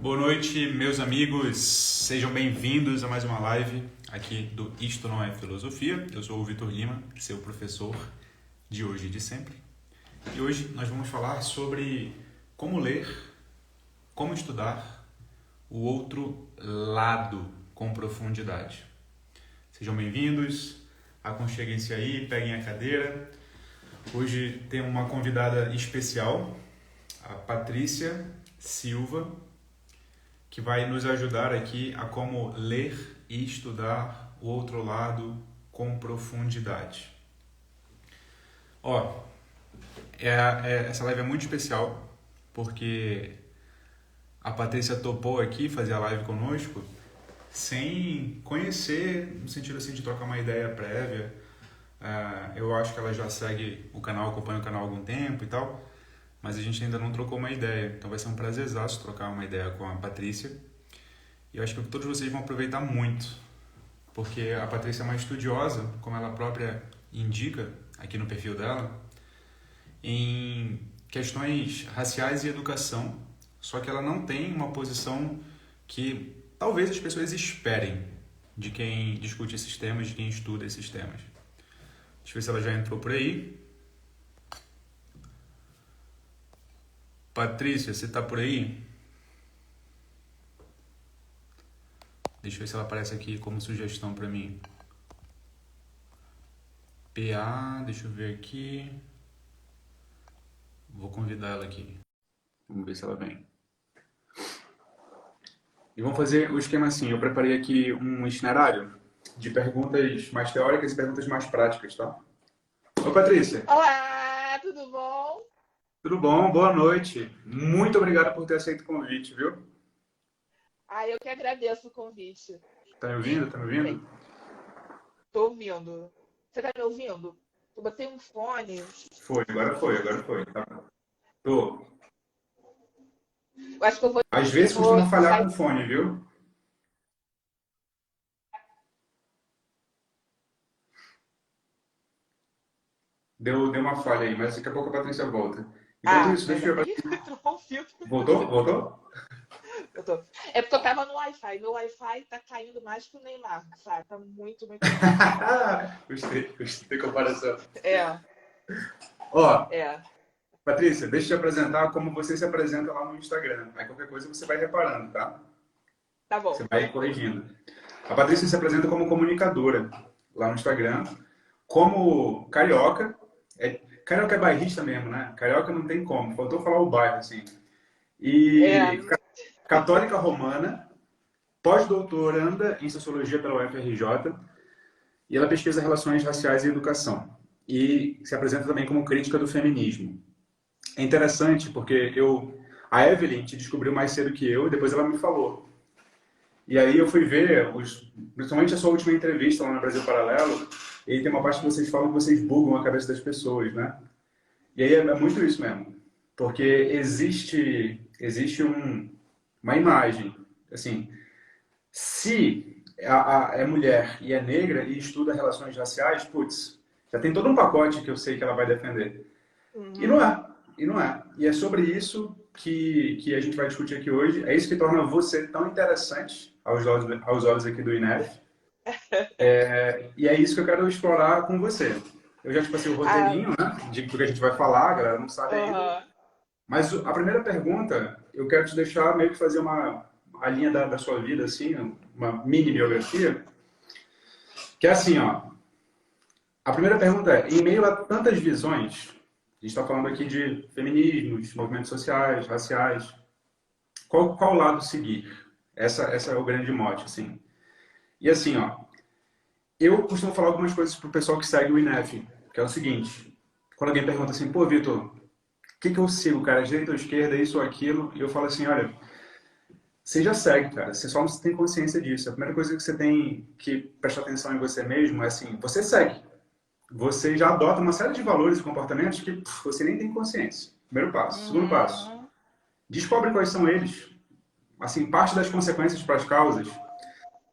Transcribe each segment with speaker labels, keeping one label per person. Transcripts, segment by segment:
Speaker 1: Boa noite, meus amigos. Sejam bem-vindos a mais uma live aqui do Isto Não é Filosofia. Eu sou o Vitor Lima, seu professor de hoje e de sempre. E hoje nós vamos falar sobre como ler, como estudar o outro lado com profundidade. Sejam bem-vindos, aconcheguem-se aí, peguem a cadeira. Hoje tem uma convidada especial, a Patrícia Silva, que vai nos ajudar aqui a como ler e estudar o outro lado com profundidade. Essa live é muito especial, porque a Patrícia topou aqui fazer a live conosco sem conhecer, no sentido assim de trocar uma ideia prévia. Eu acho que ela já segue o canal, acompanha o canal há algum tempo e tal, mas a gente ainda não trocou uma ideia. Então vai ser um prazerzaço trocar uma ideia com a Patrícia. E eu acho que todos vocês vão aproveitar muito, porque a Patrícia é uma estudiosa, como ela própria indica aqui no perfil dela, em questões raciais e educação, só que ela não tem uma posição que talvez as pessoas esperem de quem discute esses temas, de quem estuda esses temas. Deixa eu ver se ela já entrou por aí. Patrícia, você está por aí? Deixa eu ver se ela aparece aqui como sugestão para mim. PA, deixa eu ver aqui. Vou convidar ela aqui. Vamos ver se ela vem. E vamos fazer o esquema assim. Eu preparei aqui um itinerário de perguntas mais teóricas e perguntas mais práticas, tá? Oi, Patrícia.
Speaker 2: Olá, tudo bom?
Speaker 1: Tudo bom? Boa noite. Muito obrigado por ter aceito o convite, viu?
Speaker 2: Eu que agradeço o convite.
Speaker 1: Tá me ouvindo? Tá me ouvindo?
Speaker 2: Tô ouvindo. Você tá me ouvindo? Eu botei um fone.
Speaker 1: Agora foi. Tá. Tô.
Speaker 2: Eu acho que eu vou.
Speaker 1: Às vezes costuma falhar com o fone, viu? Deu uma falha aí, mas daqui a pouco a Patrícia volta. Enquanto isso, deixa eu...
Speaker 2: Entrou um filtro.
Speaker 1: Voltou?
Speaker 2: Eu tô. É porque eu tava no Wi-Fi. Meu Wi-Fi tá caindo mais que o Neymar, sabe? Tá muito.
Speaker 1: Gostei da comparação.
Speaker 2: É.
Speaker 1: Patrícia, deixa eu te apresentar como você se apresenta lá no Instagram. Aí qualquer coisa você vai reparando, tá?
Speaker 2: Tá bom.
Speaker 1: Você vai corrigindo. A Patrícia se apresenta como comunicadora lá no Instagram, como carioca. Carioca é bairrista mesmo, né? Carioca não tem como. Faltou falar o bairro, assim. E católica romana, pós-doutoranda em Sociologia pela UFRJ, e ela pesquisa relações raciais e educação. E se apresenta também como crítica do feminismo. É interessante porque a Evelyn te descobriu mais cedo que eu, e depois ela me falou. E aí eu fui ver, principalmente a sua última entrevista lá no Brasil Paralelo, e aí tem uma parte que vocês falam que vocês bugam a cabeça das pessoas, né? E aí é muito isso mesmo. Porque existe uma imagem, assim, se é mulher e é negra e estuda relações raciais, putz, já tem todo um pacote que eu sei que ela vai defender.
Speaker 2: Uhum.
Speaker 1: E não é. E é sobre isso que a gente vai discutir aqui hoje. É isso que torna você tão interessante aos olhos aqui do INEF. E é isso que eu quero explorar com você. Eu já te passei o roteirinho, né? Do que a gente vai falar, a galera não sabe ainda. Mas a primeira pergunta, eu quero te deixar meio que fazer a linha da sua vida, assim, uma mini biografia. Que é assim, ó. A primeira pergunta é, em meio a tantas visões, a gente está falando aqui de feminismos, movimentos sociais, raciais, qual lado seguir? Essa é o grande mote, assim. E assim, ó, eu costumo falar algumas coisas pro pessoal que segue o INEF, que é o seguinte, quando alguém pergunta assim, pô, Vitor, o que eu sigo, cara, direita ou esquerda, isso ou aquilo, e eu falo assim, olha, você já segue, cara, você só não tem consciência disso. A primeira coisa que você tem que prestar atenção em você mesmo é assim, você segue. Você já adota uma série de valores e comportamentos que você nem tem consciência. Primeiro passo. Segundo passo, descobre quais são eles. Assim, parte das consequências para as causas.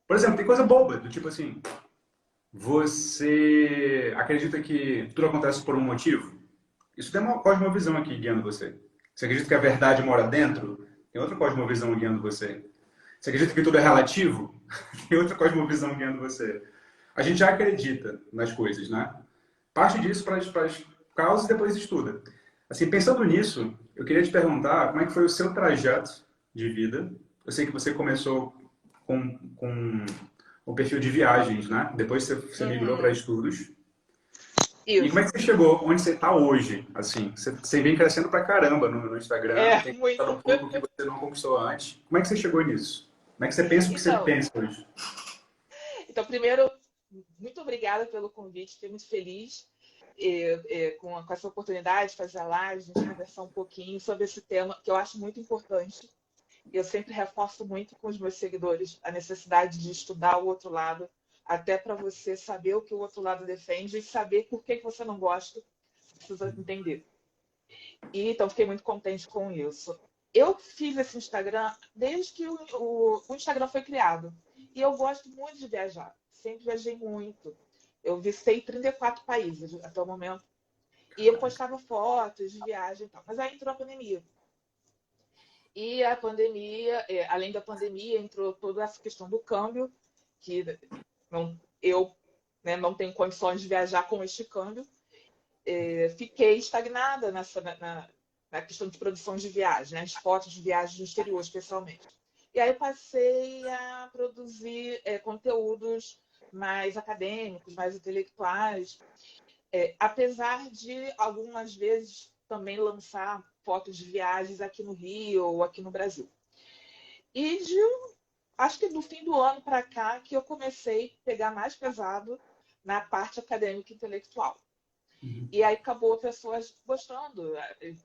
Speaker 1: Por exemplo, tem coisa boba, do tipo assim, você acredita que tudo acontece por um motivo? Isso tem uma cosmovisão aqui guiando você. Você acredita que a verdade mora dentro? Tem outra cosmovisão guiando você. Você acredita que tudo é relativo? Tem outra cosmovisão guiando você. A gente já acredita nas coisas, né? Parte disso para as causas e depois estuda. Assim, pensando nisso, eu queria te perguntar como é que foi o seu trajeto de vida. Eu sei que você começou com o perfil de viagens, né? Depois você migrou para
Speaker 2: Uhum.
Speaker 1: estudos. E como é que
Speaker 2: Isso.
Speaker 1: você chegou onde você está hoje? Assim, você vem crescendo pra caramba no Instagram,
Speaker 2: É,
Speaker 1: tem
Speaker 2: muito.
Speaker 1: conquistado um público que você não conquistou antes. Como é que você chegou nisso? Como é que você pensa o que você
Speaker 2: Então,
Speaker 1: pensa hoje?
Speaker 2: primeiro, muito obrigada pelo convite, fiquei muito feliz com essa oportunidade de fazer a live, a gente conversar um pouquinho sobre esse tema que eu acho muito importante. Eu sempre reforço muito com os meus seguidores a necessidade de estudar o outro lado, até para você saber o que o outro lado defende e saber por que você não gosta, você precisa entender. E então fiquei muito contente com isso. Eu fiz esse Instagram desde que o Instagram foi criado. E eu gosto muito de viajar. Sempre viajei muito. Eu visitei 34 países até o momento. E eu postava fotos de viagem e tal. Mas aí entrou a pandemia. E a pandemia, além da pandemia, entrou toda essa questão do câmbio, que eu, né, não tenho condições de viajar com este câmbio. Fiquei estagnada na questão de produção de viagem, né, as fotos de viagem no exterior, especialmente. E aí passei a produzir conteúdos mais acadêmicos, mais intelectuais, apesar de algumas vezes também lançar fotos de viagens aqui no Rio ou aqui no Brasil. E acho que do fim do ano para cá que eu comecei a pegar mais pesado na parte acadêmica e intelectual. E aí acabou pessoas gostando.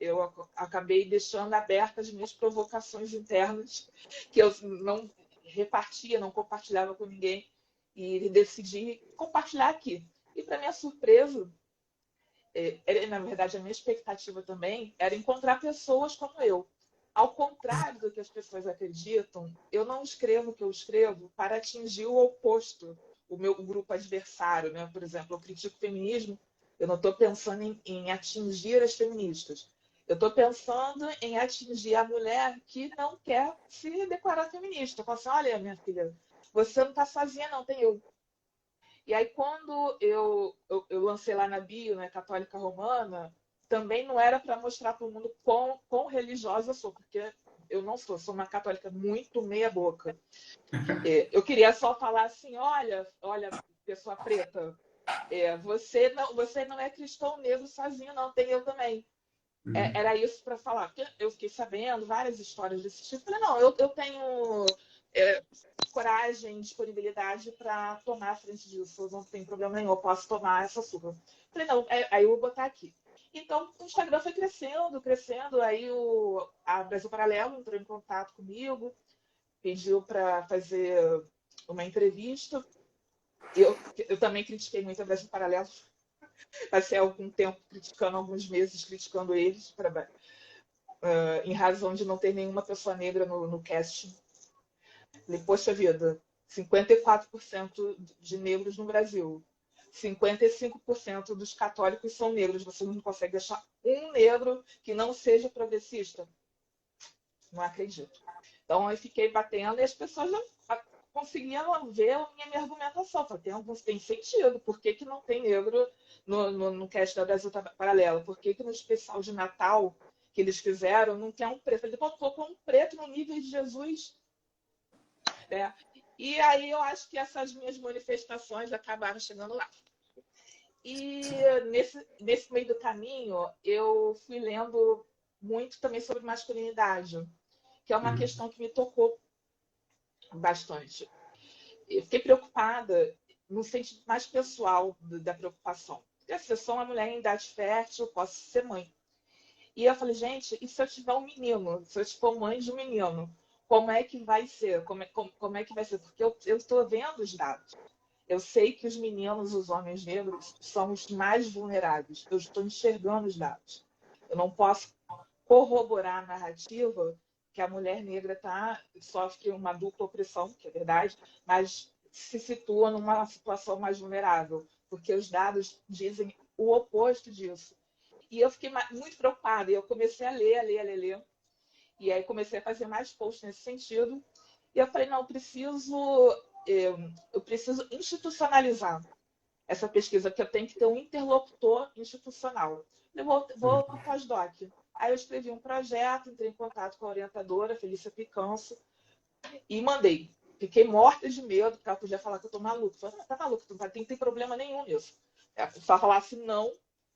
Speaker 2: Eu acabei deixando abertas as minhas provocações internas, que eu não repartia, não compartilhava com ninguém, e decidi compartilhar aqui. E para minha surpresa, na verdade a minha expectativa também era encontrar pessoas como eu. Ao contrário do que as pessoas acreditam, eu não escrevo o que eu escrevo para atingir o oposto, o meu grupo adversário, né? Por exemplo, eu critico o feminismo, eu não estou pensando em atingir as feministas. Eu estou pensando em atingir a mulher que não quer se declarar feminista. Eu falo assim, olha, minha filha, você não está sozinha, não, tem eu. E aí, quando eu lancei lá na bio, né, Católica Romana, também não era para mostrar para o mundo quão religiosa eu sou, porque eu não sou uma católica muito meia-boca. Eu queria só falar assim: olha, pessoa preta, você não é cristão negro sozinho, não, tem eu também.
Speaker 1: Uhum.
Speaker 2: Era isso para falar. Porque eu fiquei sabendo várias histórias desse tipo. Falei, não, eu tenho é, coragem, disponibilidade para tomar a frente disso. Não tem problema nenhum, eu posso tomar essa surra. Falei, não, aí eu vou botar aqui. Então, o Instagram foi crescendo, crescendo. Aí a Brasil Paralelo entrou em contato comigo, pediu para fazer uma entrevista. Eu também critiquei muito a Brasil Paralelo. Passei algum tempo criticando, alguns meses criticando eles, em razão de não ter nenhuma pessoa negra no casting. Falei, poxa vida, 54% de negros no Brasil. 55% dos católicos são negros. Você não consegue achar um negro que não seja progressista? Não acredito. Então, eu fiquei batendo e as pessoas não conseguiam ver a minha argumentação. Falei, tem sentido. Por que não tem negro no cast da Brasil Paralelo? Por que no especial de Natal que eles fizeram não tem um preto? Falei, colocou um preto no nível de Jesus. Né? E aí eu acho que essas minhas manifestações acabaram chegando lá. E nesse meio do caminho, eu fui lendo muito também sobre masculinidade, que é uma
Speaker 1: Uhum.
Speaker 2: questão que me tocou bastante. Eu fiquei preocupada no sentido mais pessoal da preocupação. Porque se eu sou uma mulher em idade fértil, eu posso ser mãe. E eu falei, gente, e se eu tiver um menino? Se eu for mãe de um menino, como é que vai ser? Como é que vai ser? Porque eu estou vendo os dados. Eu sei que os meninos, os homens negros, são os mais vulneráveis. Eu estou enxergando os dados. Eu não posso corroborar a narrativa que a mulher negra sofre uma dupla opressão, que é verdade, mas se situa numa situação mais vulnerável, porque os dados dizem o oposto disso. E eu fiquei muito preocupada, e eu comecei a ler. E aí comecei a fazer mais posts nesse sentido. E eu falei, não, eu preciso institucionalizar essa pesquisa, que eu tenho que ter um interlocutor institucional. Eu vou para o pós-doc. Aí eu escrevi um projeto, entrei em contato com a orientadora, Felícia Picanso, e mandei. Fiquei morta de medo, porque ela podia falar que eu estou maluca. Eu falei, tá maluca, não tem problema nenhum nisso. Só falasse não,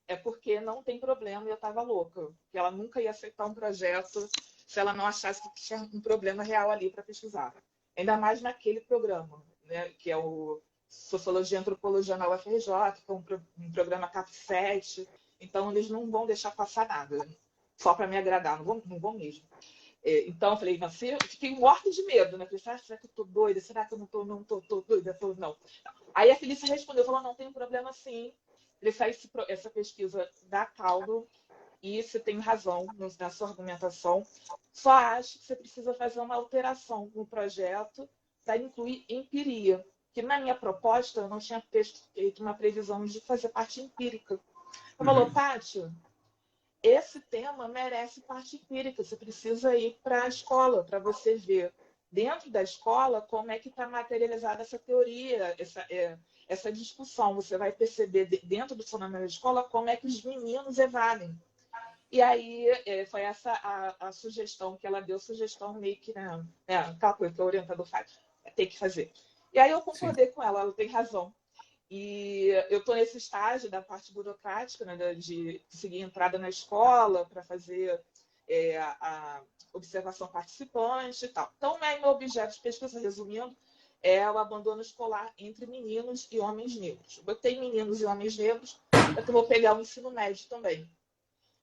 Speaker 2: é porque não tem problema e eu estava louca. Porque ela nunca ia aceitar um projeto se ela não achasse que tinha um problema real ali para pesquisar. Ainda mais naquele programa, né, que é o Sociologia e Antropologia na UFRJ, que é um programa CAP7. Então, eles não vão deixar passar nada, só para me agradar, não vão mesmo. Então, eu falei, mas eu fiquei morta de medo, né? Falei, será que eu tô doida? Será que eu não tô doida? Não. Aí a Felícia respondeu, falou, não, tem um problema sim. Ele faz essa pesquisa da Caldo, e você tem razão na sua argumentação. Só acho que você precisa fazer uma alteração no projeto para incluir empiria, que na minha proposta eu não tinha feito uma previsão de fazer parte empírica. Ela falou, Paty, esse tema merece parte empírica, você precisa ir para a escola, para você ver dentro da escola como é que está materializada essa teoria, essa discussão. Você vai perceber dentro do funcionamento da escola como é que os meninos evadem. E aí foi essa a sugestão que ela deu, sugestão meio que, né, aquela coisa que o orientador faz, tem que fazer. E aí eu concordei com ela tem razão. E eu estou nesse estágio da parte burocrática, né, de seguir entrada na escola para fazer a observação participante e tal. Então, meu objeto de pesquisa, resumindo, é o abandono escolar entre meninos e homens negros. Botei meninos e homens negros, eu vou pegar o ensino médio também.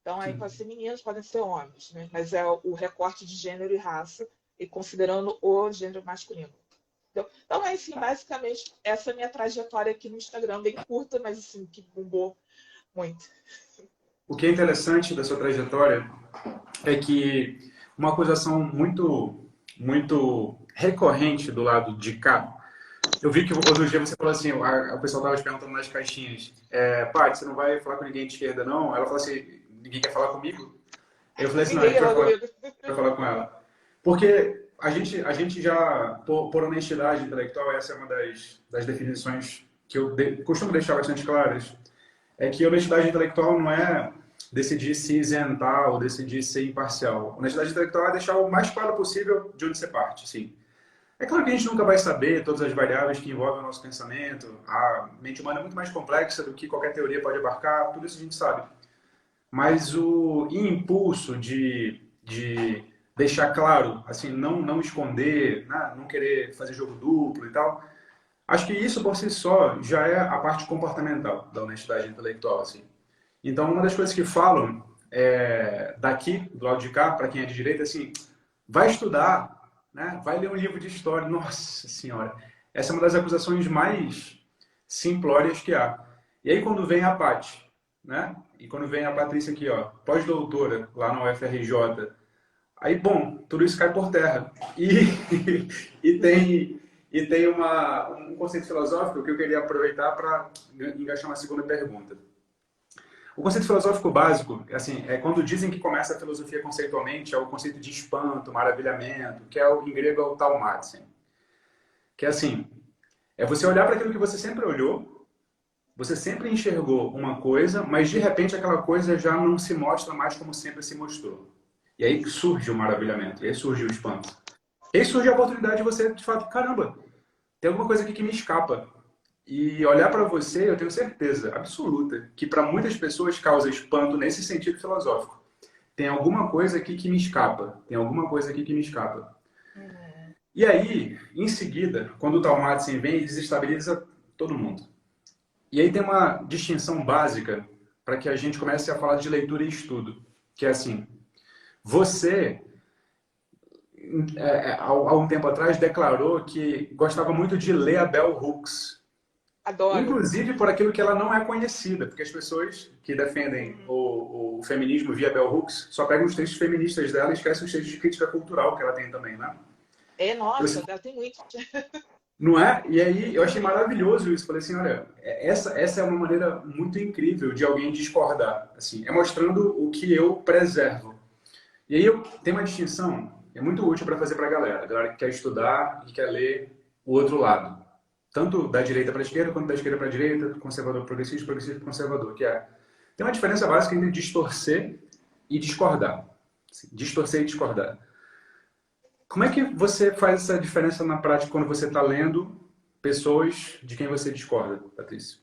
Speaker 2: Então, aí pode ser meninos, podem ser homens, né? Mas é o recorte de gênero e raça, e considerando o gênero masculino. Então, assim, basicamente, essa é a minha trajetória aqui no Instagram, bem curta, mas assim, que bombou muito.
Speaker 1: O que é interessante da sua trajetória é que uma acusação muito recorrente do lado de cá, eu vi que outro dia você falou assim, o pessoal estava te perguntando nas caixinhas, Paty, você não vai falar com ninguém de esquerda, não? Ela falou assim, ninguém quer falar comigo? Eu falei assim, não, a gente vai falar com ela. Porque a gente já, por honestidade intelectual, essa é uma das definições que eu costumo deixar bastante claras, é que honestidade intelectual não é decidir se isentar ou decidir ser imparcial. Honestidade intelectual é deixar o mais claro possível de onde você parte, sim. É claro que a gente nunca vai saber todas as variáveis que envolvem o nosso pensamento. A mente humana é muito mais complexa do que qualquer teoria pode abarcar, tudo isso a gente sabe. Mas o impulso de deixar claro, assim, não esconder, né? Não querer fazer jogo duplo e tal, acho que isso por si só já é a parte comportamental da honestidade intelectual, assim. Então, uma das coisas que falam daqui, do lado de cá, para quem é de direita, assim, vai estudar, né? Vai ler um livro de história. Nossa Senhora, essa é uma das acusações mais simplórias que há. E aí, quando vem a Paty, né? E quando vem a Patrícia aqui, ó, pós-doutora lá na UFRJ, aí, bom, tudo isso cai por terra. E tem um conceito filosófico que eu queria aproveitar para engaixar uma segunda pergunta. O conceito filosófico básico, assim, é quando dizem que começa a filosofia conceitualmente, é o conceito de espanto, maravilhamento, que é em grego é o taumatzen. Que é assim, é você olhar para aquilo que você sempre olhou, você sempre enxergou uma coisa, mas de repente aquela coisa já não se mostra mais como sempre se mostrou. E aí surge o maravilhamento, e aí surge o espanto. E aí surge a oportunidade de você, de fato, caramba, tem alguma coisa aqui que me escapa. E olhar para você, eu tenho certeza absoluta que para muitas pessoas causa espanto nesse sentido filosófico. Tem alguma coisa aqui que me escapa. Tem alguma coisa aqui que me escapa. E aí, em seguida, quando o Talmadsen vem, ele desestabiliza todo mundo. E aí tem uma distinção básica para que a gente comece a falar de leitura e estudo. Que é assim, você, há um tempo atrás, declarou que gostava muito de ler a Bell Hooks.
Speaker 2: Adoro.
Speaker 1: Inclusive por aquilo que ela não é conhecida, porque as pessoas que defendem o feminismo via Bell Hooks só pegam os textos feministas dela e esquecem os textos de crítica cultural que ela tem também, né?
Speaker 2: Nossa, ela tem muito.
Speaker 1: Não é? E aí eu achei maravilhoso isso. Falei assim, olha, essa é uma maneira muito incrível de alguém discordar. Assim, é mostrando o que eu preservo. E aí tem uma distinção, é muito útil para fazer para a galera que quer estudar e quer ler o outro lado. Tanto da direita para a esquerda, quanto da esquerda para a direita, conservador progressista, progressista conservador, que é... Tem uma diferença básica entre distorcer e discordar. Assim, distorcer e discordar. Como é que você faz essa diferença na prática quando você está lendo pessoas de quem você discorda, Patrícia?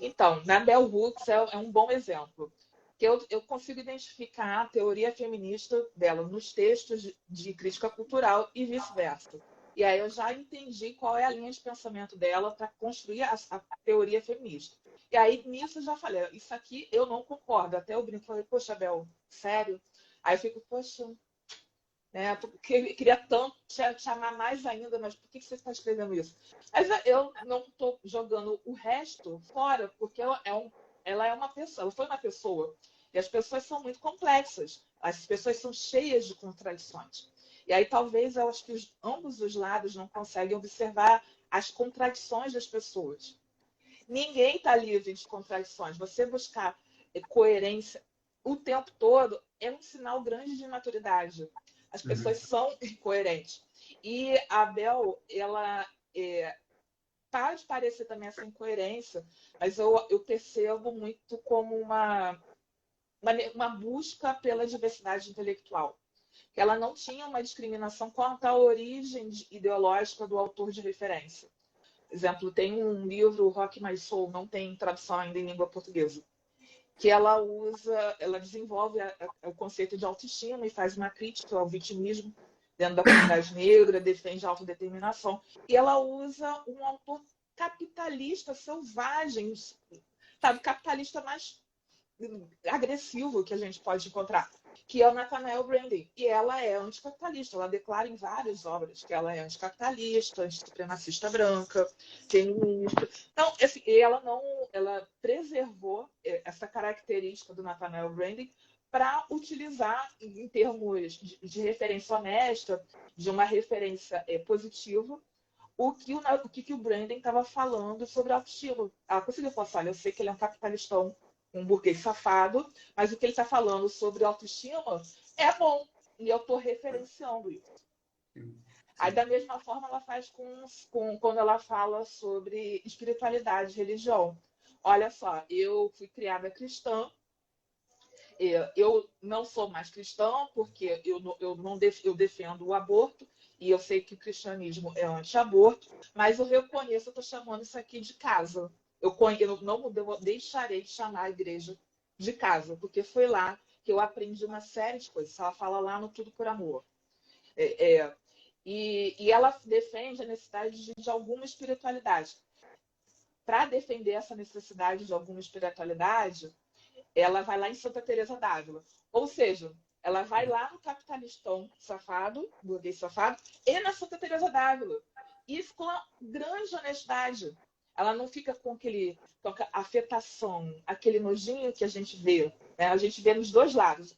Speaker 2: Então, na Bell Hooks é um bom exemplo, que eu consigo identificar a teoria feminista dela nos textos de crítica cultural e vice-versa. E aí eu já entendi qual é a linha de pensamento dela para construir a teoria feminista. E aí nisso eu já falei, isso aqui eu não concordo. Até eu brinco, falei, poxa, Bel, sério? Aí eu fico, poxa, né? Porque eu queria tanto te amar mais ainda, mas por que você está escrevendo isso? Mas eu não estou jogando o resto fora, porque ela é uma pessoa, ela foi uma pessoa. E as pessoas são muito complexas. As pessoas são cheias de contradições. E aí talvez eu acho que ambos os lados não conseguem observar as contradições das pessoas. Ninguém está livre de contradições. Você buscar coerência o tempo todo é um sinal grande de maturidade. As pessoas são incoerentes. E a Bel, ela pode parecer também essa incoerência, mas eu percebo muito como uma busca pela diversidade intelectual. Ela não tinha uma discriminação quanto à origem ideológica do autor de referência. Por exemplo, tem um livro, Rock My Soul, não tem tradução ainda em língua portuguesa, que ela desenvolve o conceito de autoestima e faz uma crítica ao vitimismo dentro da comunidade negra, defende a autodeterminação. E ela usa um autor capitalista selvagem, sabe, capitalista mais agressivo que a gente pode encontrar, que é o Nathaniel Branden. E ela é anticapitalista, ela declara em várias obras que ela é anticapitalista, antissupremacista branca, feminista. Então, assim, ela preservou essa característica do Nathaniel Branden para utilizar em termos de referência honesta, de uma referência positiva, o que o Branden estava falando sobre autoestima. Ela conseguiu falar, olha, eu sei que ele é um capitalistão, um burguês safado, mas o que ele está falando sobre autoestima é bom, e eu estou referenciando isso. Aí, da mesma forma, ela faz quando ela fala sobre espiritualidade, religião. Olha só, eu fui criada cristã, eu não sou mais cristã porque eu defendo o aborto, e eu sei que o cristianismo é anti-aborto, mas eu reconheço, eu estou chamando isso aqui de casa. Eu não deixarei de chamar a igreja de casa, porque foi lá que eu aprendi uma série de coisas. Ela fala lá no Tudo por Amor. E ela defende a necessidade de alguma espiritualidade. Para defender essa necessidade de alguma espiritualidade, ela vai lá em Santa Teresa d'Ávila. Ou seja, ela vai lá no capitalistão safado, burguês safado, e na Santa Teresa d'Ávila. Isso com grande honestidade. Ela não fica com aquela afetação, aquele nojinho que a gente vê. Né? A gente vê nos dois lados.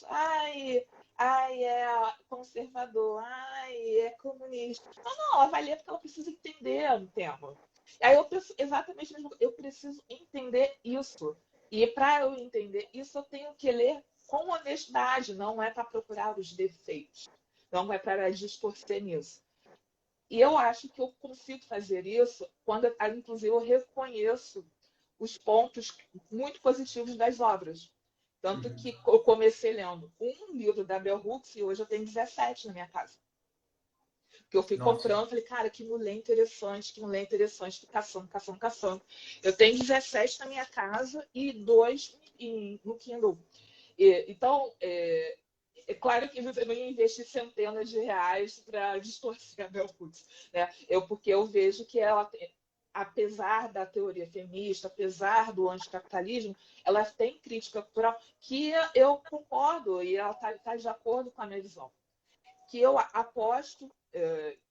Speaker 2: Ai, é conservador, ai, é comunista. Não, ela vai ler porque ela precisa entender o tema. Aí eu penso exatamente mesmo, eu preciso entender isso. E para eu entender isso, eu tenho que ler com honestidade, não é para procurar os defeitos, não é para distorcer nisso. E eu acho que eu consigo fazer isso quando, inclusive, eu reconheço os pontos muito positivos das obras. Tanto que eu comecei lendo um livro da Bell Hooks e hoje eu tenho 17 na minha casa. Que eu fui comprando, falei, cara, que mulher interessante, fui caçando. Eu tenho 17 na minha casa e 2 no Kindle. Então, é claro que você não investir centenas de reais para distorcer a Bell Hooks, né? Porque eu vejo que ela, apesar da teoria feminista, apesar do anticapitalismo, ela tem crítica cultural que eu concordo e ela está de acordo com a minha visão. Que eu aposto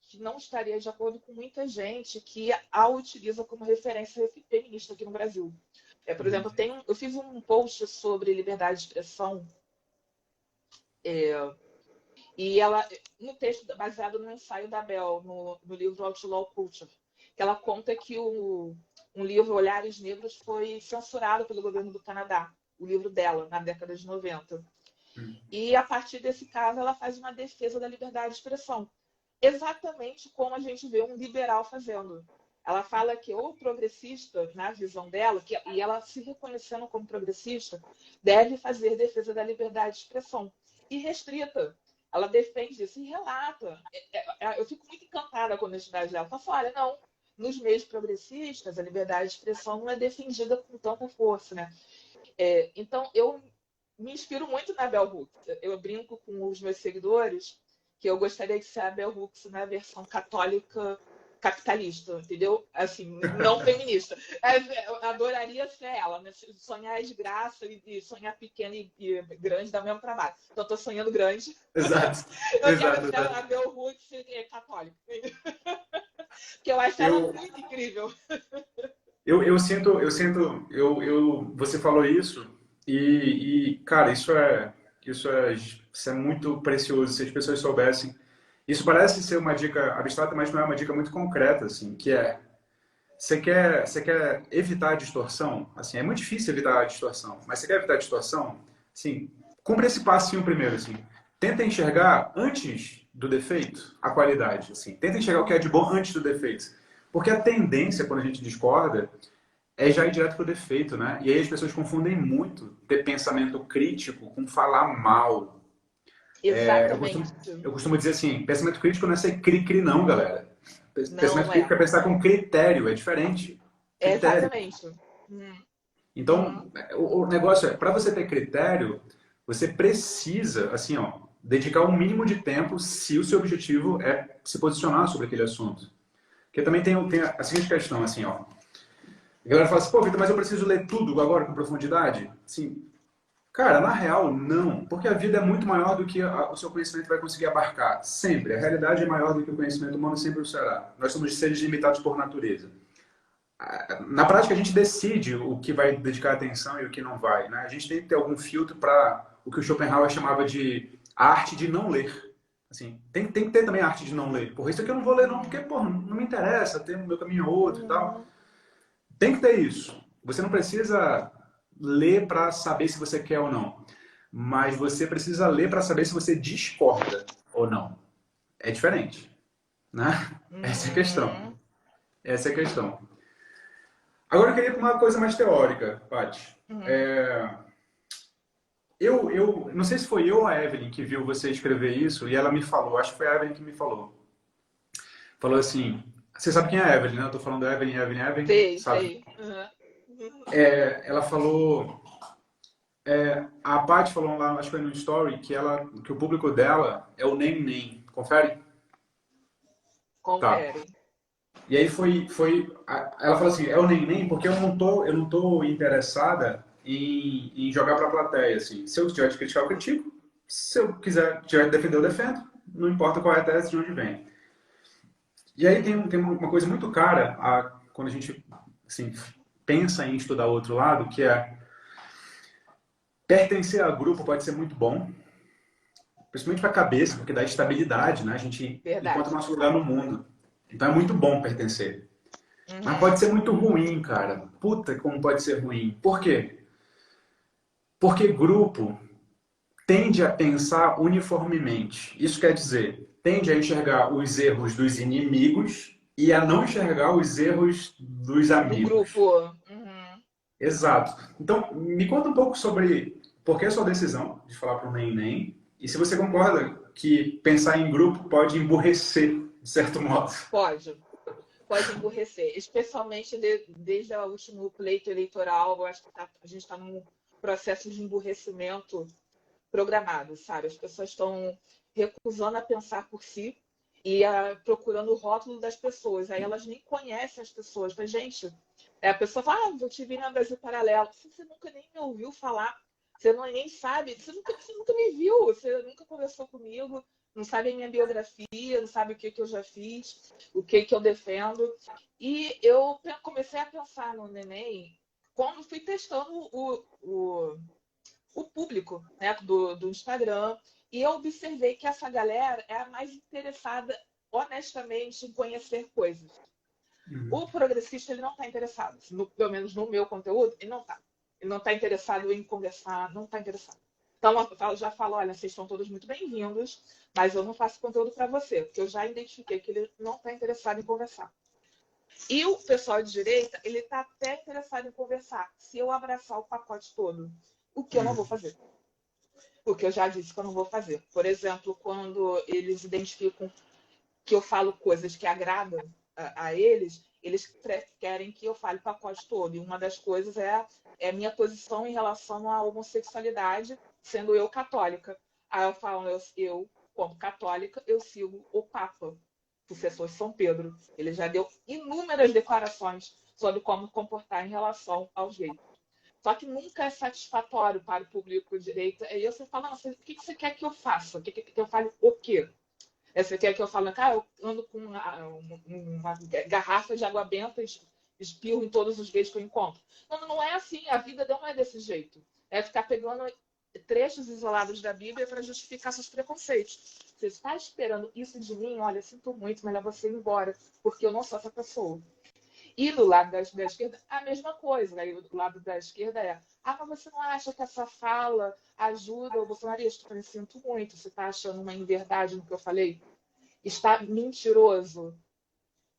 Speaker 2: que não estaria de acordo com muita gente que a utiliza como referência feminista aqui no Brasil. Por exemplo, eu fiz um post sobre liberdade de expressão e ela, no texto baseado no ensaio da Bell, no livro Outlaw Culture, que ela conta que um livro, Olhares Negros, foi censurado pelo governo do Canadá, o livro dela, na década de 90. E, a partir desse caso, ela faz uma defesa da liberdade de expressão. Exatamente como a gente vê um liberal fazendo. Ela fala que o progressista, na visão dela, e ela se reconhecendo como progressista, deve fazer defesa da liberdade de expressão. E restrita. Ela defende isso e relata. Eu fico muito encantada com a honestidade dela. Ela fala, olha, não, nos meios progressistas, a liberdade de expressão não é defendida com tanta força, né? Então, eu me inspiro muito na Bell Hooks. Eu brinco com os meus seguidores que eu gostaria de ser a Bell Hooks na versão católica capitalista, entendeu? Assim, não feminista. Eu adoraria ser ela, né? Sonhar de graça e sonhar pequeno e grande dá o mesmo trabalho. Então, estou sonhando grande.
Speaker 1: Exato,
Speaker 2: Eu quero ser a Bell Hooks católica. Porque eu acho ela
Speaker 1: Eu,
Speaker 2: muito incrível.
Speaker 1: você falou isso cara, isso é muito precioso se as pessoas soubessem. Isso parece ser uma dica abstrata, mas não é uma dica muito concreta, assim, que é, você quer evitar a distorção? Assim, é muito difícil evitar a distorção, mas você quer evitar a distorção? Assim, cumpre esse passinho primeiro, assim. Tenta enxergar antes do defeito a qualidade, assim. Tenta enxergar o que é de bom antes do defeito. Porque a tendência, quando a gente discorda, é já ir direto pro defeito, né? E aí as pessoas confundem muito ter pensamento crítico com falar mal.
Speaker 2: Exatamente.
Speaker 1: Eu costumo dizer assim, pensamento crítico não é ser cri-cri não, galera. Pensamento
Speaker 2: Não é.
Speaker 1: crítico é pensar com critério, é diferente. Critério.
Speaker 2: Exatamente. Uhum.
Speaker 1: Então, o negócio é, para você ter critério, você precisa, assim, ó, dedicar um mínimo de tempo se o seu objetivo é se posicionar sobre aquele assunto. Porque também tem a seguinte questão, assim, ó. A galera fala assim, pô, Vitor, mas eu preciso ler tudo agora com profundidade? Assim, cara, na real, não. Porque a vida é muito maior do que o seu conhecimento vai conseguir abarcar. Sempre. A realidade é maior do que o conhecimento humano, sempre o será. Nós somos seres limitados por natureza. Na prática, a gente decide o que vai dedicar atenção e o que não vai. Né? A gente tem que ter algum filtro para o que o Schopenhauer chamava de arte de não ler. Assim, tem que ter também a arte de não ler. Porra, isso aqui eu não vou ler não, porque porra, não me interessa, tem o meu caminho é outro e tal.
Speaker 2: Uhum.
Speaker 1: Tem que ter isso. Você não precisa ler para saber se você quer ou não. Mas você precisa ler para saber se você discorda ou não. É diferente. Né? Essa é a questão.
Speaker 2: Uhum.
Speaker 1: Essa é a questão. Agora eu queria ir para uma coisa mais teórica, Paty.
Speaker 2: Uhum.
Speaker 1: Eu não sei se foi eu ou a Evelyn que viu você escrever isso e ela me falou, acho que foi a Evelyn que me falou. Falou assim, você sabe quem é a Evelyn, né? Eu tô falando da Evelyn,
Speaker 2: Sei,
Speaker 1: sabe?
Speaker 2: sei. Uhum.
Speaker 1: Ela falou, a Paty falou lá, acho que foi no story, que o público dela é o Nem Nem. Confere? Tá.
Speaker 2: Confere.
Speaker 1: E aí ela falou assim, é o Nem Nem porque eu não tô interessada em jogar pra plateia, assim. Se eu tiver de criticar, eu critico. Se eu tiver de defender, eu defendo. Não importa qual é a tese de onde vem. E aí tem uma coisa muito cara quando a gente assim, pensa em estudar o outro lado, que é pertencer a grupo pode ser muito bom, principalmente para a cabeça, porque dá estabilidade, né? A gente encontra o
Speaker 2: Verdade.
Speaker 1: nosso lugar no mundo. Então é muito bom pertencer. Mas
Speaker 2: Uhum.
Speaker 1: pode ser muito ruim, cara. Puta, como pode ser ruim. Por quê? Porque grupo tende a pensar uniformemente. Isso quer dizer, tende a enxergar os erros dos inimigos e a não enxergar os erros dos
Speaker 2: Do
Speaker 1: amigos.
Speaker 2: grupo. Uhum.
Speaker 1: Exato. Então, me conta um pouco sobre por que a sua decisão de falar para o Nem Nem e se você concorda que pensar em grupo pode emburrecer, de certo modo.
Speaker 2: Pode. Pode emburrecer. Especialmente desde o último pleito eleitoral, eu acho que a gente está num processo de emburrecimento programado, sabe? As pessoas estão recusando a pensar por si e procurando o rótulo das pessoas. Aí elas nem conhecem as pessoas. Mas, gente, a pessoa fala, eu te vi na Brasil Paralelo. Você nunca nem me ouviu falar. Você não, nem sabe. Você nunca me viu. Você nunca conversou comigo. Não sabe a minha biografia. Não sabe o que eu já fiz. O que eu defendo. E eu comecei a pensar no Neném quando fui testando o público, né, do Instagram, e eu observei que essa galera é a mais interessada, honestamente, em conhecer coisas. O progressista ele não está interessado, pelo menos no meu conteúdo, ele não está. Ele não está interessado em conversar, não está interessado. Então, eu já falo, olha, vocês estão todos muito bem-vindos, mas eu não faço conteúdo para você, porque eu já identifiquei que ele não está interessado em conversar. E o pessoal de direita, ele está até interessado em conversar, se eu abraçar o pacote todo, o que eu não vou fazer. O que eu já disse que eu não vou fazer. Por exemplo, quando eles identificam que eu falo coisas que agradam a eles, eles querem que eu fale o pacote todo. E uma das coisas é a minha posição em relação à homossexualidade, sendo eu católica. Aí eu falo, eu como católica, eu sigo o Papa, o sucessor de São Pedro. Ele já deu inúmeras declarações sobre como comportar em relação aos gays. Só que nunca é satisfatório para o público de direita. Aí você fala, nossa, o que você quer que eu faça? Que eu fale o quê? Você quer que eu fale, cara, eu ando com uma garrafa de água benta, espirro em todos os gays que eu encontro. Não, não é assim, a vida não é desse jeito. É ficar pegando trechos isolados da Bíblia para justificar seus preconceitos. Você está esperando isso de mim? Olha, sinto muito, melhor você ir embora, porque eu não sou essa pessoa. E do lado da esquerda, a mesma coisa. Aí do lado da esquerda mas você não acha que essa fala ajuda o bolsonarista? Eu falei, sinto muito, você está achando uma inverdade no que eu falei? Está mentiroso?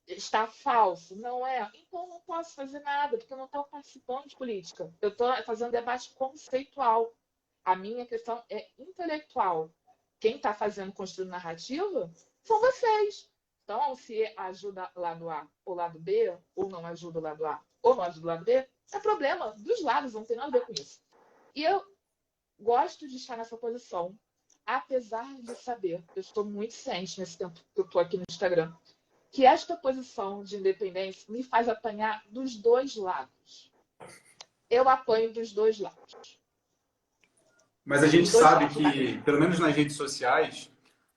Speaker 2: Está falso? Não é? Então eu não posso fazer nada, porque eu não estou participando de política. Eu estou fazendo debate conceitual. A minha questão é intelectual. Quem está fazendo, construindo narrativa, são vocês. Então, se ajuda o lado A ou lado B, ou não ajuda o lado A ou não ajuda o lado B, é problema dos lados, não tem nada a ver com isso. E eu gosto de estar nessa posição, apesar de saber, eu estou muito ciente nesse tempo que eu estou aqui no Instagram, que esta posição de independência me faz apanhar dos dois lados. Eu apanho dos dois lados.
Speaker 1: Mas a gente
Speaker 2: Dos dois
Speaker 1: sabe
Speaker 2: lados.
Speaker 1: que, pelo menos nas redes sociais,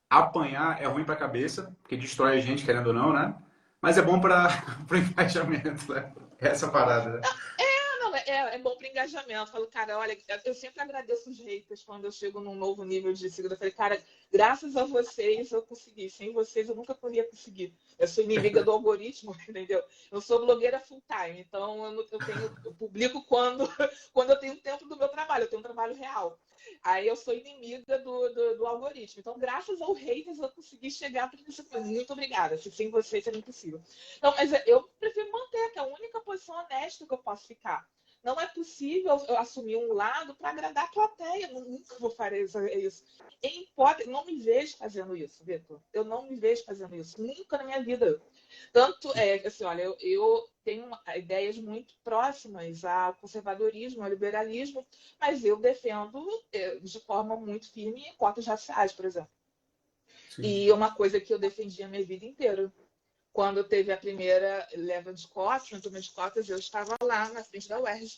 Speaker 1: apanhar é ruim para a cabeça, porque destrói a gente, querendo ou não, né? Mas é bom para o engajamento, né? Essa parada, né?
Speaker 2: Não, é bom para engajamento. Eu falo, cara, olha, eu sempre agradeço os haters quando eu chego num novo nível de seguidor. Eu falei, cara, graças a vocês eu consegui. Sem vocês eu nunca poderia conseguir. Eu sou inimiga do algoritmo, entendeu? Eu sou blogueira full time, então eu publico quando eu tenho tempo do meu trabalho, eu tenho um trabalho real. Aí eu sou inimiga do algoritmo. Então, graças aos haters, eu consegui chegar para isso. Muito obrigada. Sem vocês seria impossível. Então, mas eu prefiro manter, que é a única posição honesta que eu posso ficar. Não é possível eu assumir um lado para agradar a plateia. Nunca vou fazer isso. Em hipótese, não me vejo fazendo isso, Vitor. Eu não me vejo fazendo isso. Nunca na minha vida. Tanto assim, olha, eu tenho ideias muito próximas ao conservadorismo, ao liberalismo, mas eu defendo de forma muito firme cotas raciais, por exemplo.
Speaker 1: Sim.
Speaker 2: E uma coisa que eu defendi a minha vida inteira. Quando teve a primeira leva de cotas, na turma de cotas, eu estava lá na frente da UERJ,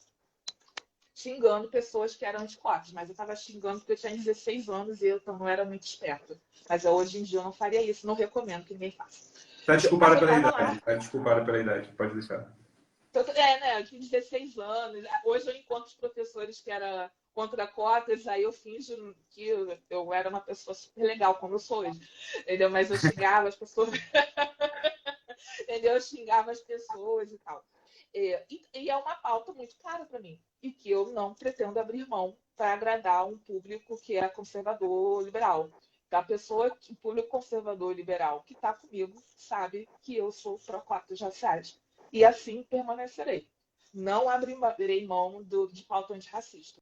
Speaker 2: xingando pessoas que eram anticotas, mas eu estava xingando porque eu tinha 16 anos e eu não era muito esperta. Mas hoje em dia eu não faria isso, não recomendo que ninguém faça.
Speaker 1: Tá
Speaker 2: Mas
Speaker 1: desculpada
Speaker 2: eu
Speaker 1: pela
Speaker 2: estava
Speaker 1: idade.
Speaker 2: lá.
Speaker 1: Tá desculpada pela idade. Pode deixar.
Speaker 2: Eu tinha 16 anos. Hoje eu encontro os professores que eram contra cotas, aí eu finjo que eu era uma pessoa super legal, como eu sou hoje. Entendeu? Mas eu xingava as pessoas. Entendeu? Eu xingava as pessoas e tal. E é uma pauta muito clara para mim. E que eu não pretendo abrir mão para agradar um público que é conservador liberal. A pessoa, o público conservador liberal que está comigo sabe que eu sou pró-cotas raciais. E assim permanecerei. Não abrirei mão de pauta antirracista.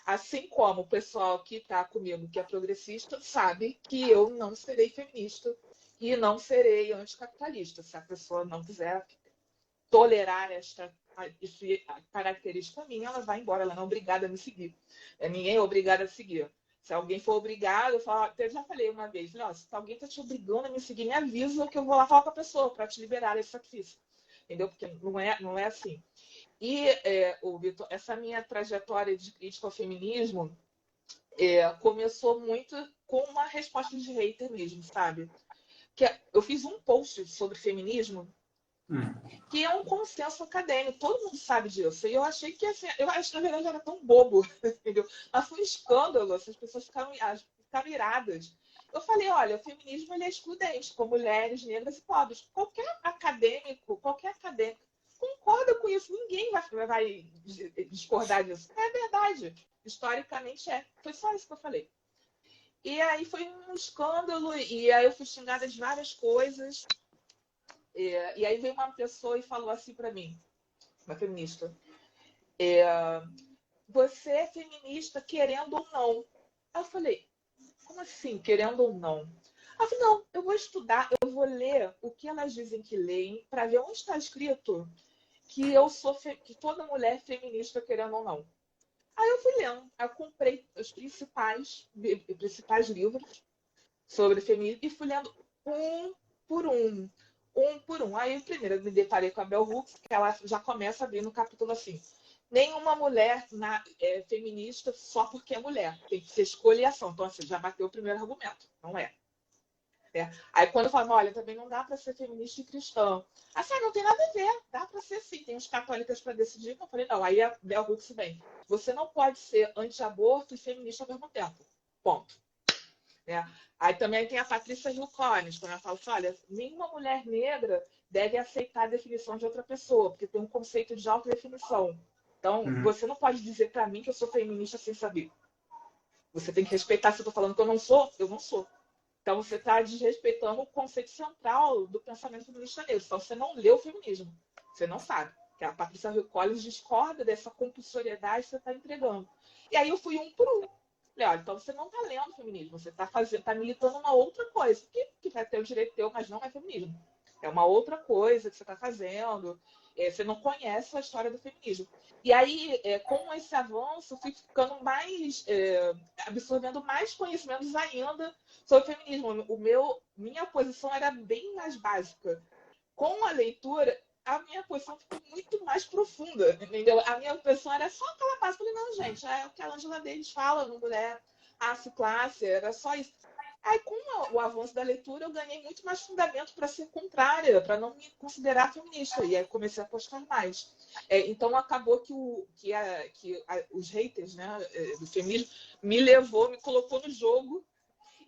Speaker 2: Assim como o pessoal que está comigo, que é progressista, sabe que eu não serei feminista e não serei anticapitalista. Se a pessoa não quiser tolerar esta característica minha, ela vai embora, ela não é obrigada a me seguir. Ninguém é obrigado a seguir. Se alguém for obrigado, eu falo, eu já falei uma vez, se alguém está te obrigando a me seguir, me avisa que eu vou lá falar com a pessoa para te liberar desse sacrifício. Entendeu? Porque não é assim. E, Vitor, essa minha trajetória de crítica ao feminismo começou muito com uma resposta de hater mesmo, sabe? Eu fiz um post sobre feminismo que é um consenso acadêmico, todo mundo sabe disso. E eu achei que, assim, eu acho que na verdade era tão bobo, entendeu? Mas foi um escândalo, as pessoas ficaram iradas. Eu falei, olha, o feminismo ele é excludente com mulheres, negras e pobres. Qualquer acadêmico concorda com isso. Ninguém vai discordar disso. É verdade. historicamente é. Foi só isso que eu falei. E aí foi um escândalo, e aí eu fui xingada de várias coisas. E aí veio uma pessoa e falou assim para mim, uma feminista, você é feminista querendo ou não. Aí eu falei, como assim, querendo ou não? Aí eu falei, não, eu vou estudar, eu vou ler o que elas dizem que leem, para ver onde está escrito que que toda mulher é feminista querendo ou não. Aí eu fui lendo, eu comprei os principais livros sobre feminismo e fui lendo um por um, um por um. Aí primeiro eu me deparei com a Bell Hooks, que ela já começa abrindo o capítulo assim. Nenhuma mulher é feminista só porque é mulher. Tem que ser escolha e ação. Então, assim, já bateu o primeiro argumento. Não é. Aí quando eu falo, olha, também não dá para ser feminista e cristã. Assim, não tem nada a ver. Dá para ser sim. Tem os católicas para decidir. Eu falei, não. Aí a Bell Hooks vem. Você não pode ser anti-aborto e feminista ao mesmo tempo. Ponto. Aí também tem a Patrícia Hill Collins, quando ela fala assim, olha, nenhuma mulher negra deve aceitar a definição de outra pessoa, porque tem um conceito de autodefinição. Então, você não pode dizer para mim que eu sou feminista sem saber. Você tem que respeitar. Se eu estou falando que eu não sou. Então, você está desrespeitando o conceito central do pensamento feminista negro. Então, você não leu o feminismo. Você não sabe. Que a Patrícia Hill Collins discorda dessa compulsoriedade que você está entregando. E aí eu fui um por um. Falei, olha, então você não está lendo feminismo. Você está militando uma outra coisa. Que vai ter o direito teu, mas não é feminismo. É uma outra coisa que você está fazendo. Você não conhece a história do feminismo. E aí, com esse avanço, eu fui ficando mais... absorvendo mais conhecimentos ainda sobre feminismo. Minha posição era bem mais básica. Com a leitura, a minha posição ficou muito mais profunda, entendeu? A minha posição era só aquela básica. Eu falei, não, gente, é o que a Angela Davis fala no Mulher, Raça e Classe, era só isso. Aí, com o avanço da leitura, eu ganhei muito mais fundamento para ser contrária, para não me considerar feminista. E aí comecei a postar mais. Então, acabou que os haters, né, do feminismo me colocou no jogo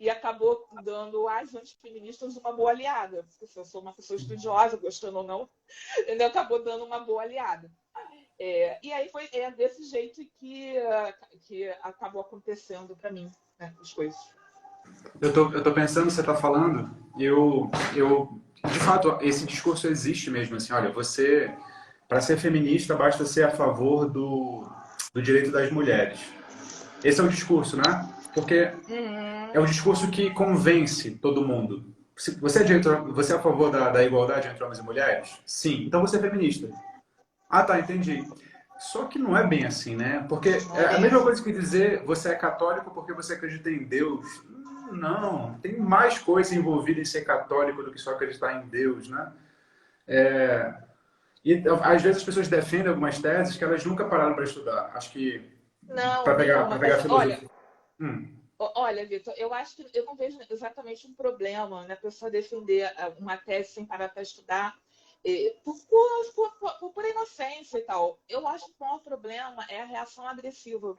Speaker 2: e acabou dando às antifeministas uma boa aliada. Porque se eu sou uma pessoa estudiosa, gostando ou não, ele acabou dando uma boa aliada. E aí foi desse jeito que acabou acontecendo para mim, né, as coisas.
Speaker 1: Eu tô pensando, você tá falando, de fato, esse discurso existe mesmo, assim, olha, você, para ser feminista, basta ser a favor do direito das mulheres. Esse é o discurso, né? Porque é o discurso que convence todo mundo. Você é a favor da igualdade entre homens e mulheres? Sim. Então você é feminista. Ah, tá, entendi. Só que não é bem assim, né? Porque é a mesma coisa que dizer você é católico porque você acredita em Deus. Não, tem mais coisa envolvida em ser católico do que só acreditar em Deus, né? E às vezes as pessoas defendem algumas teses que elas nunca pararam para estudar. Acho que
Speaker 2: Não,
Speaker 1: para
Speaker 2: nenhuma.
Speaker 1: pegar
Speaker 2: Assim, olha,
Speaker 1: filosofia.
Speaker 2: olha, Vitor, eu acho que eu não vejo exatamente um problema na pessoa defender uma tese sem parar para estudar por inocência e tal. Eu acho que o maior problema é a reação agressiva.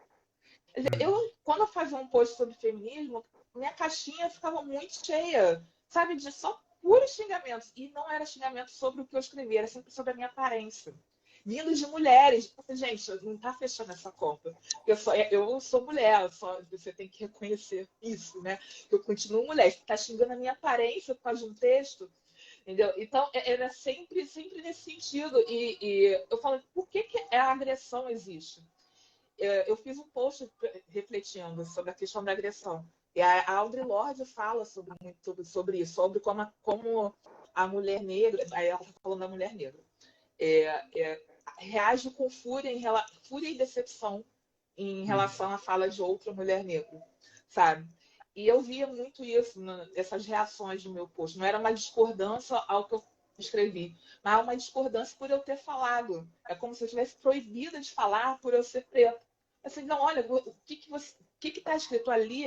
Speaker 2: Quando eu fazia um post sobre feminismo, minha caixinha ficava muito cheia, sabe, de só puros xingamentos. E não era xingamento sobre o que eu escrevia, era sempre sobre a minha aparência. Vindo de mulheres. Gente, não está fechando essa conta. Eu sou mulher, você tem que reconhecer isso, né? Eu continuo mulher. Você está xingando a minha aparência por causa de um texto. Entendeu? Então, era sempre nesse sentido. E eu falo, por que a agressão existe? Eu fiz um post refletindo sobre a questão da agressão. E a Audre Lorde fala muito sobre isso, sobre como a mulher negra, aí ela está falando da mulher negra, reage com fúria e decepção em relação à fala de outra mulher negra, sabe? E eu via muito isso, essas reações do meu post. Não era uma discordância ao que eu escrevi, mas uma discordância por eu ter falado. É como se eu tivesse proibida de falar por eu ser preta. Assim, não, olha, o que está escrito ali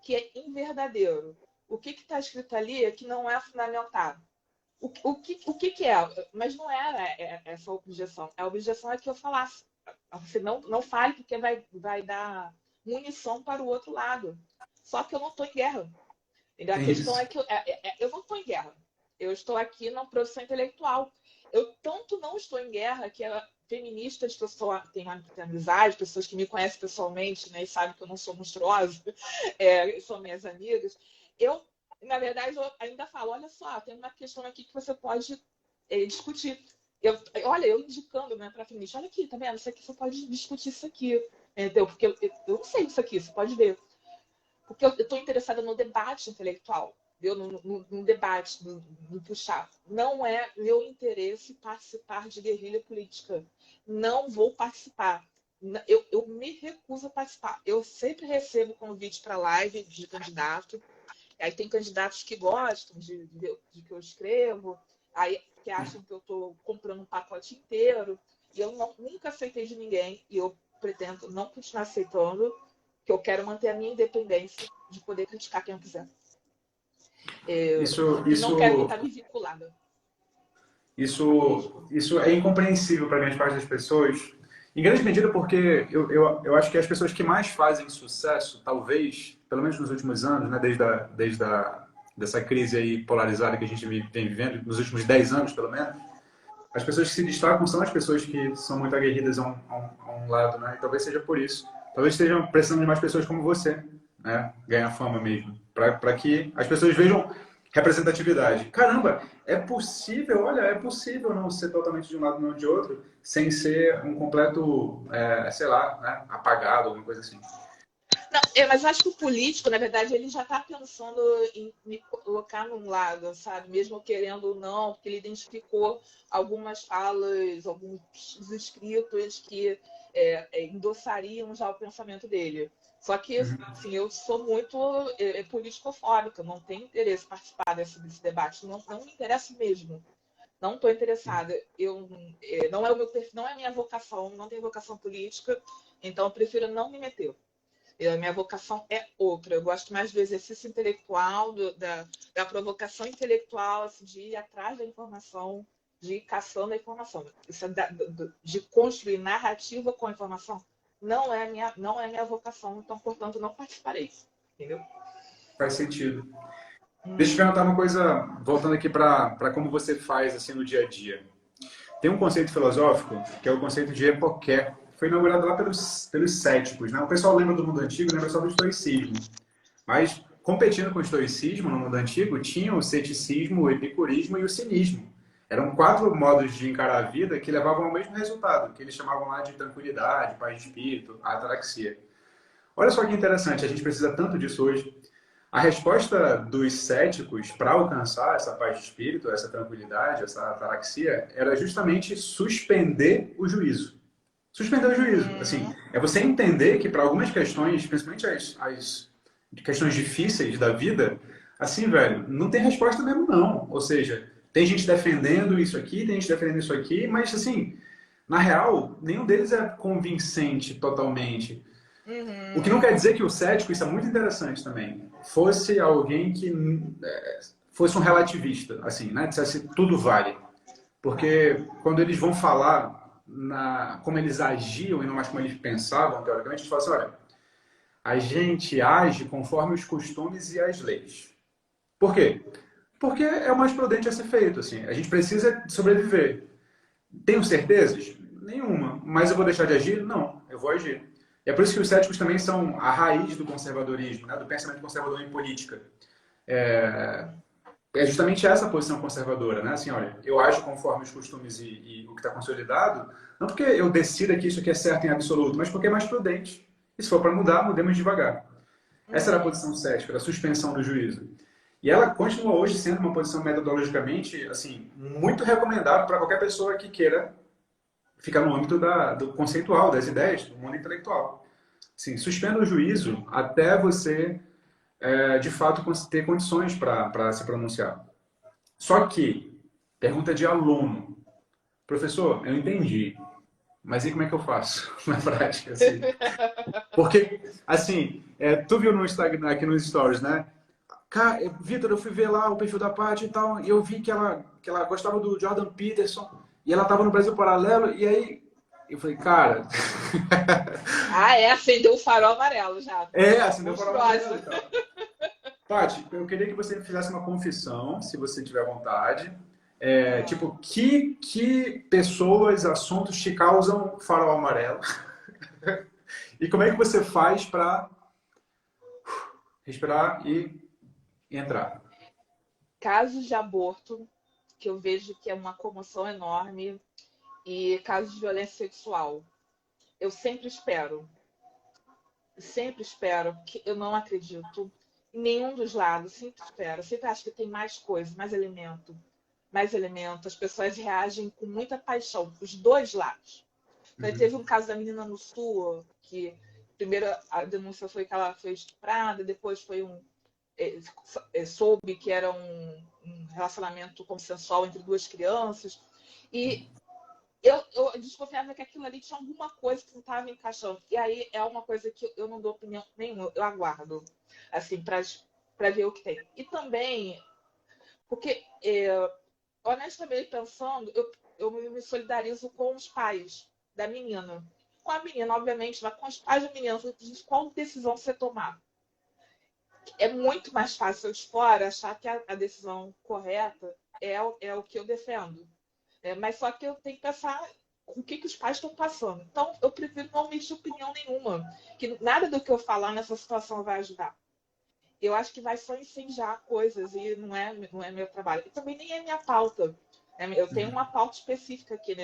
Speaker 2: que é inverdadeiro? O que está escrito ali que não é fundamentado? O que é? Mas não era essa objeção. A objeção é que eu falasse. Você não fale porque vai dar munição para o outro lado. Só que eu não estou em guerra. A questão é que eu não estou em guerra. Eu estou aqui na produção intelectual. Eu tanto não estou em guerra que a feministas que eu tenho amizade, pessoas que me conhecem pessoalmente, né, e sabem que eu não sou monstruosa, são minhas amigas, na verdade, eu ainda falo, olha só, tem uma questão aqui que você pode discutir. Olha, eu indicando, né, para feminista, olha aqui, tá vendo? Isso aqui você pode discutir isso aqui, entendeu? Porque eu não sei disso aqui, você pode ver. Porque eu estou interessada no debate intelectual, no debate, no puxar. Não é meu interesse participar de guerrilha política. Não vou participar. Eu me recuso a participar. Eu sempre recebo convite para live de candidato. Aí tem candidatos que gostam de que eu escrevo, aí que acham que eu estou comprando um pacote inteiro. E eu nunca aceitei de ninguém, e eu pretendo não continuar aceitando, que eu quero manter a minha independência de poder criticar quem eu quiser. E não quero estar me vinculada.
Speaker 1: Isso é incompreensível para grande parte das pessoas, em grande medida porque eu acho que as pessoas que mais fazem sucesso, talvez, pelo menos nos últimos anos, né, dessa crise aí polarizada que a gente vem vivendo, nos últimos 10 anos, pelo menos, as pessoas que se destacam são as pessoas que são muito aguerridas a um lado, né? E talvez seja por isso. Talvez estejam precisando de mais pessoas como você, né? Ganhar fama mesmo, para que as pessoas vejam representatividade. Caramba, é possível, olha, é possível não ser totalmente de um lado não de outro, sem ser um completo, sei lá, né? Apagado, alguma coisa assim.
Speaker 2: Não, mas eu acho que o político, na verdade, ele já está pensando em me colocar num lado, sabe? Mesmo querendo ou não, porque ele identificou algumas falas, alguns escritos que endossariam já o pensamento dele. Só que, assim, eu sou muito politicofóbica, não tenho interesse em participar desse debate, não me interessa mesmo. Não estou interessada. Não é o meu perfil, não é a minha vocação, não tenho vocação política, então eu prefiro não me meter. A minha vocação é outra. Eu gosto mais do exercício intelectual, da provocação intelectual, assim, de ir atrás da informação, de ir caçando a informação. Isso de construir narrativa com a informação não é minha vocação, então, portanto, não participarei. Entendeu?
Speaker 1: Faz sentido. Deixa eu te perguntar uma coisa, voltando aqui para como você faz assim no dia a dia. Tem um conceito filosófico, que é o conceito de epoché, foi inaugurado lá pelos céticos, né? O pessoal lembra do mundo antigo, lembra só do estoicismo. Mas, competindo com o estoicismo no mundo antigo, tinha o ceticismo, o epicurismo e o cinismo. Eram 4 modos de encarar a vida que levavam ao mesmo resultado, que eles chamavam lá de tranquilidade, paz de espírito, ataraxia. Olha só que interessante, a gente precisa tanto disso hoje. A resposta dos céticos para alcançar essa paz de espírito, essa tranquilidade, essa ataraxia, era justamente suspender o juízo. Suspender o juízo. Assim, é você entender que para algumas questões, principalmente as questões difíceis da vida, assim, velho, não tem resposta mesmo não. Ou seja, tem gente defendendo isso aqui, tem gente defendendo isso aqui, mas assim, na real, nenhum deles é convincente totalmente. O que não quer dizer que o cético, isso é muito interessante também, fosse alguém que fosse um relativista, assim, né? Dissesse tudo vale. Porque quando eles vão falar como eles agiam e não mais como eles pensavam, teoricamente, eles falam assim, olha, a gente age conforme os costumes e as leis. Por quê? Porque é o mais prudente a ser feito, assim. A gente precisa sobreviver. Tenho certezas? Nenhuma. Mas eu vou deixar de agir? Não, eu vou agir. E é por isso que os céticos também são a raiz do conservadorismo, né? Do pensamento conservador em política. É justamente essa posição conservadora, né? Assim, olha, eu ajo conforme os costumes e o que está consolidado, não porque eu decida que isso aqui é certo em absoluto, mas porque é mais prudente. E se for para mudar, mudemos devagar. Essa era a posição cética, a suspensão do juízo. E ela continua hoje sendo uma posição metodologicamente, assim, muito recomendável para qualquer pessoa que queira ficar no âmbito do conceitual, das ideias, do mundo intelectual. Assim, suspenda o juízo até você de fato ter condições para se pronunciar. Só que, pergunta de aluno, professor, eu entendi, mas e como é que eu faço na prática? Assim? Porque, assim, tu viu no Instagram, aqui nos stories, né? Vitor, eu fui ver lá o perfil da Paty e tal, e eu vi que ela gostava do Jordan Peterson, e ela estava no Brasil Paralelo, e aí eu falei, cara...
Speaker 2: Acendeu o farol amarelo já.
Speaker 1: Acendeu o farol amarelo e tal. Paty, eu queria que você fizesse uma confissão, se você tiver vontade.
Speaker 2: Ah.
Speaker 1: Tipo, que pessoas, assuntos te causam farol amarelo? E como é que você faz para respirar e entrar?
Speaker 2: Casos de aborto, que eu vejo que é uma comoção enorme, e casos de violência sexual. Eu sempre espero, que eu não acredito em nenhum dos lados, sempre espero, sempre acho que tem mais coisa, mais elemento. As pessoas reagem com muita paixão, os dois lados. Então,
Speaker 1: Uhum.
Speaker 2: teve um caso da menina no Sul, que primeiro a denúncia foi que ela foi estuprada, depois foi soube que era um relacionamento consensual entre duas crianças. E eu desconfiava que aquilo ali tinha alguma coisa que não estava encaixando. E aí é uma coisa que eu não dou opinião nenhuma, eu aguardo, assim, para ver o que tem. E também, porque, honestamente pensando, eu me solidarizo com os pais da menina. Com a menina, obviamente, mas com os pais da menina, qual decisão você tomar? É muito mais fácil eu de fora achar que a decisão correta é o que eu defendo. Mas só que eu tenho que pensar com o que os pais estão passando. Então, eu prefiro não emitir opinião nenhuma, que nada do que eu falar nessa situação vai ajudar. Eu acho que vai só incendiar coisas e não é meu trabalho. E também nem é minha pauta. Eu tenho uma pauta específica aqui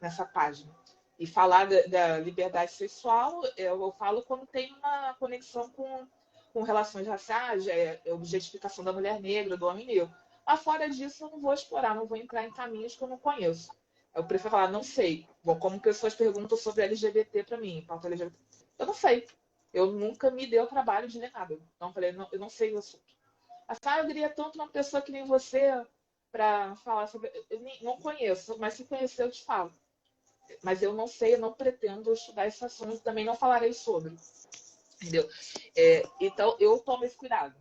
Speaker 2: nessa página. E falar da liberdade sexual, eu falo quando tem uma conexão com relações raciais, objetificação da mulher negra, do homem negro. Mas fora disso, eu não vou explorar, não vou entrar em caminhos que eu não conheço. Eu prefiro falar, não sei. Bom, como pessoas perguntam sobre LGBT para mim, pauta LGBT. Eu não sei. Eu nunca me dei o trabalho de ler nada. Então, eu falei, não, eu não sei o assunto. Eu queria tanto uma pessoa que nem você para falar sobre. Eu não conheço, mas se conhecer, eu te falo. Mas eu não sei, eu não pretendo estudar esse assunto, também não falarei sobre. Entendeu? Então, eu tomo esse cuidado.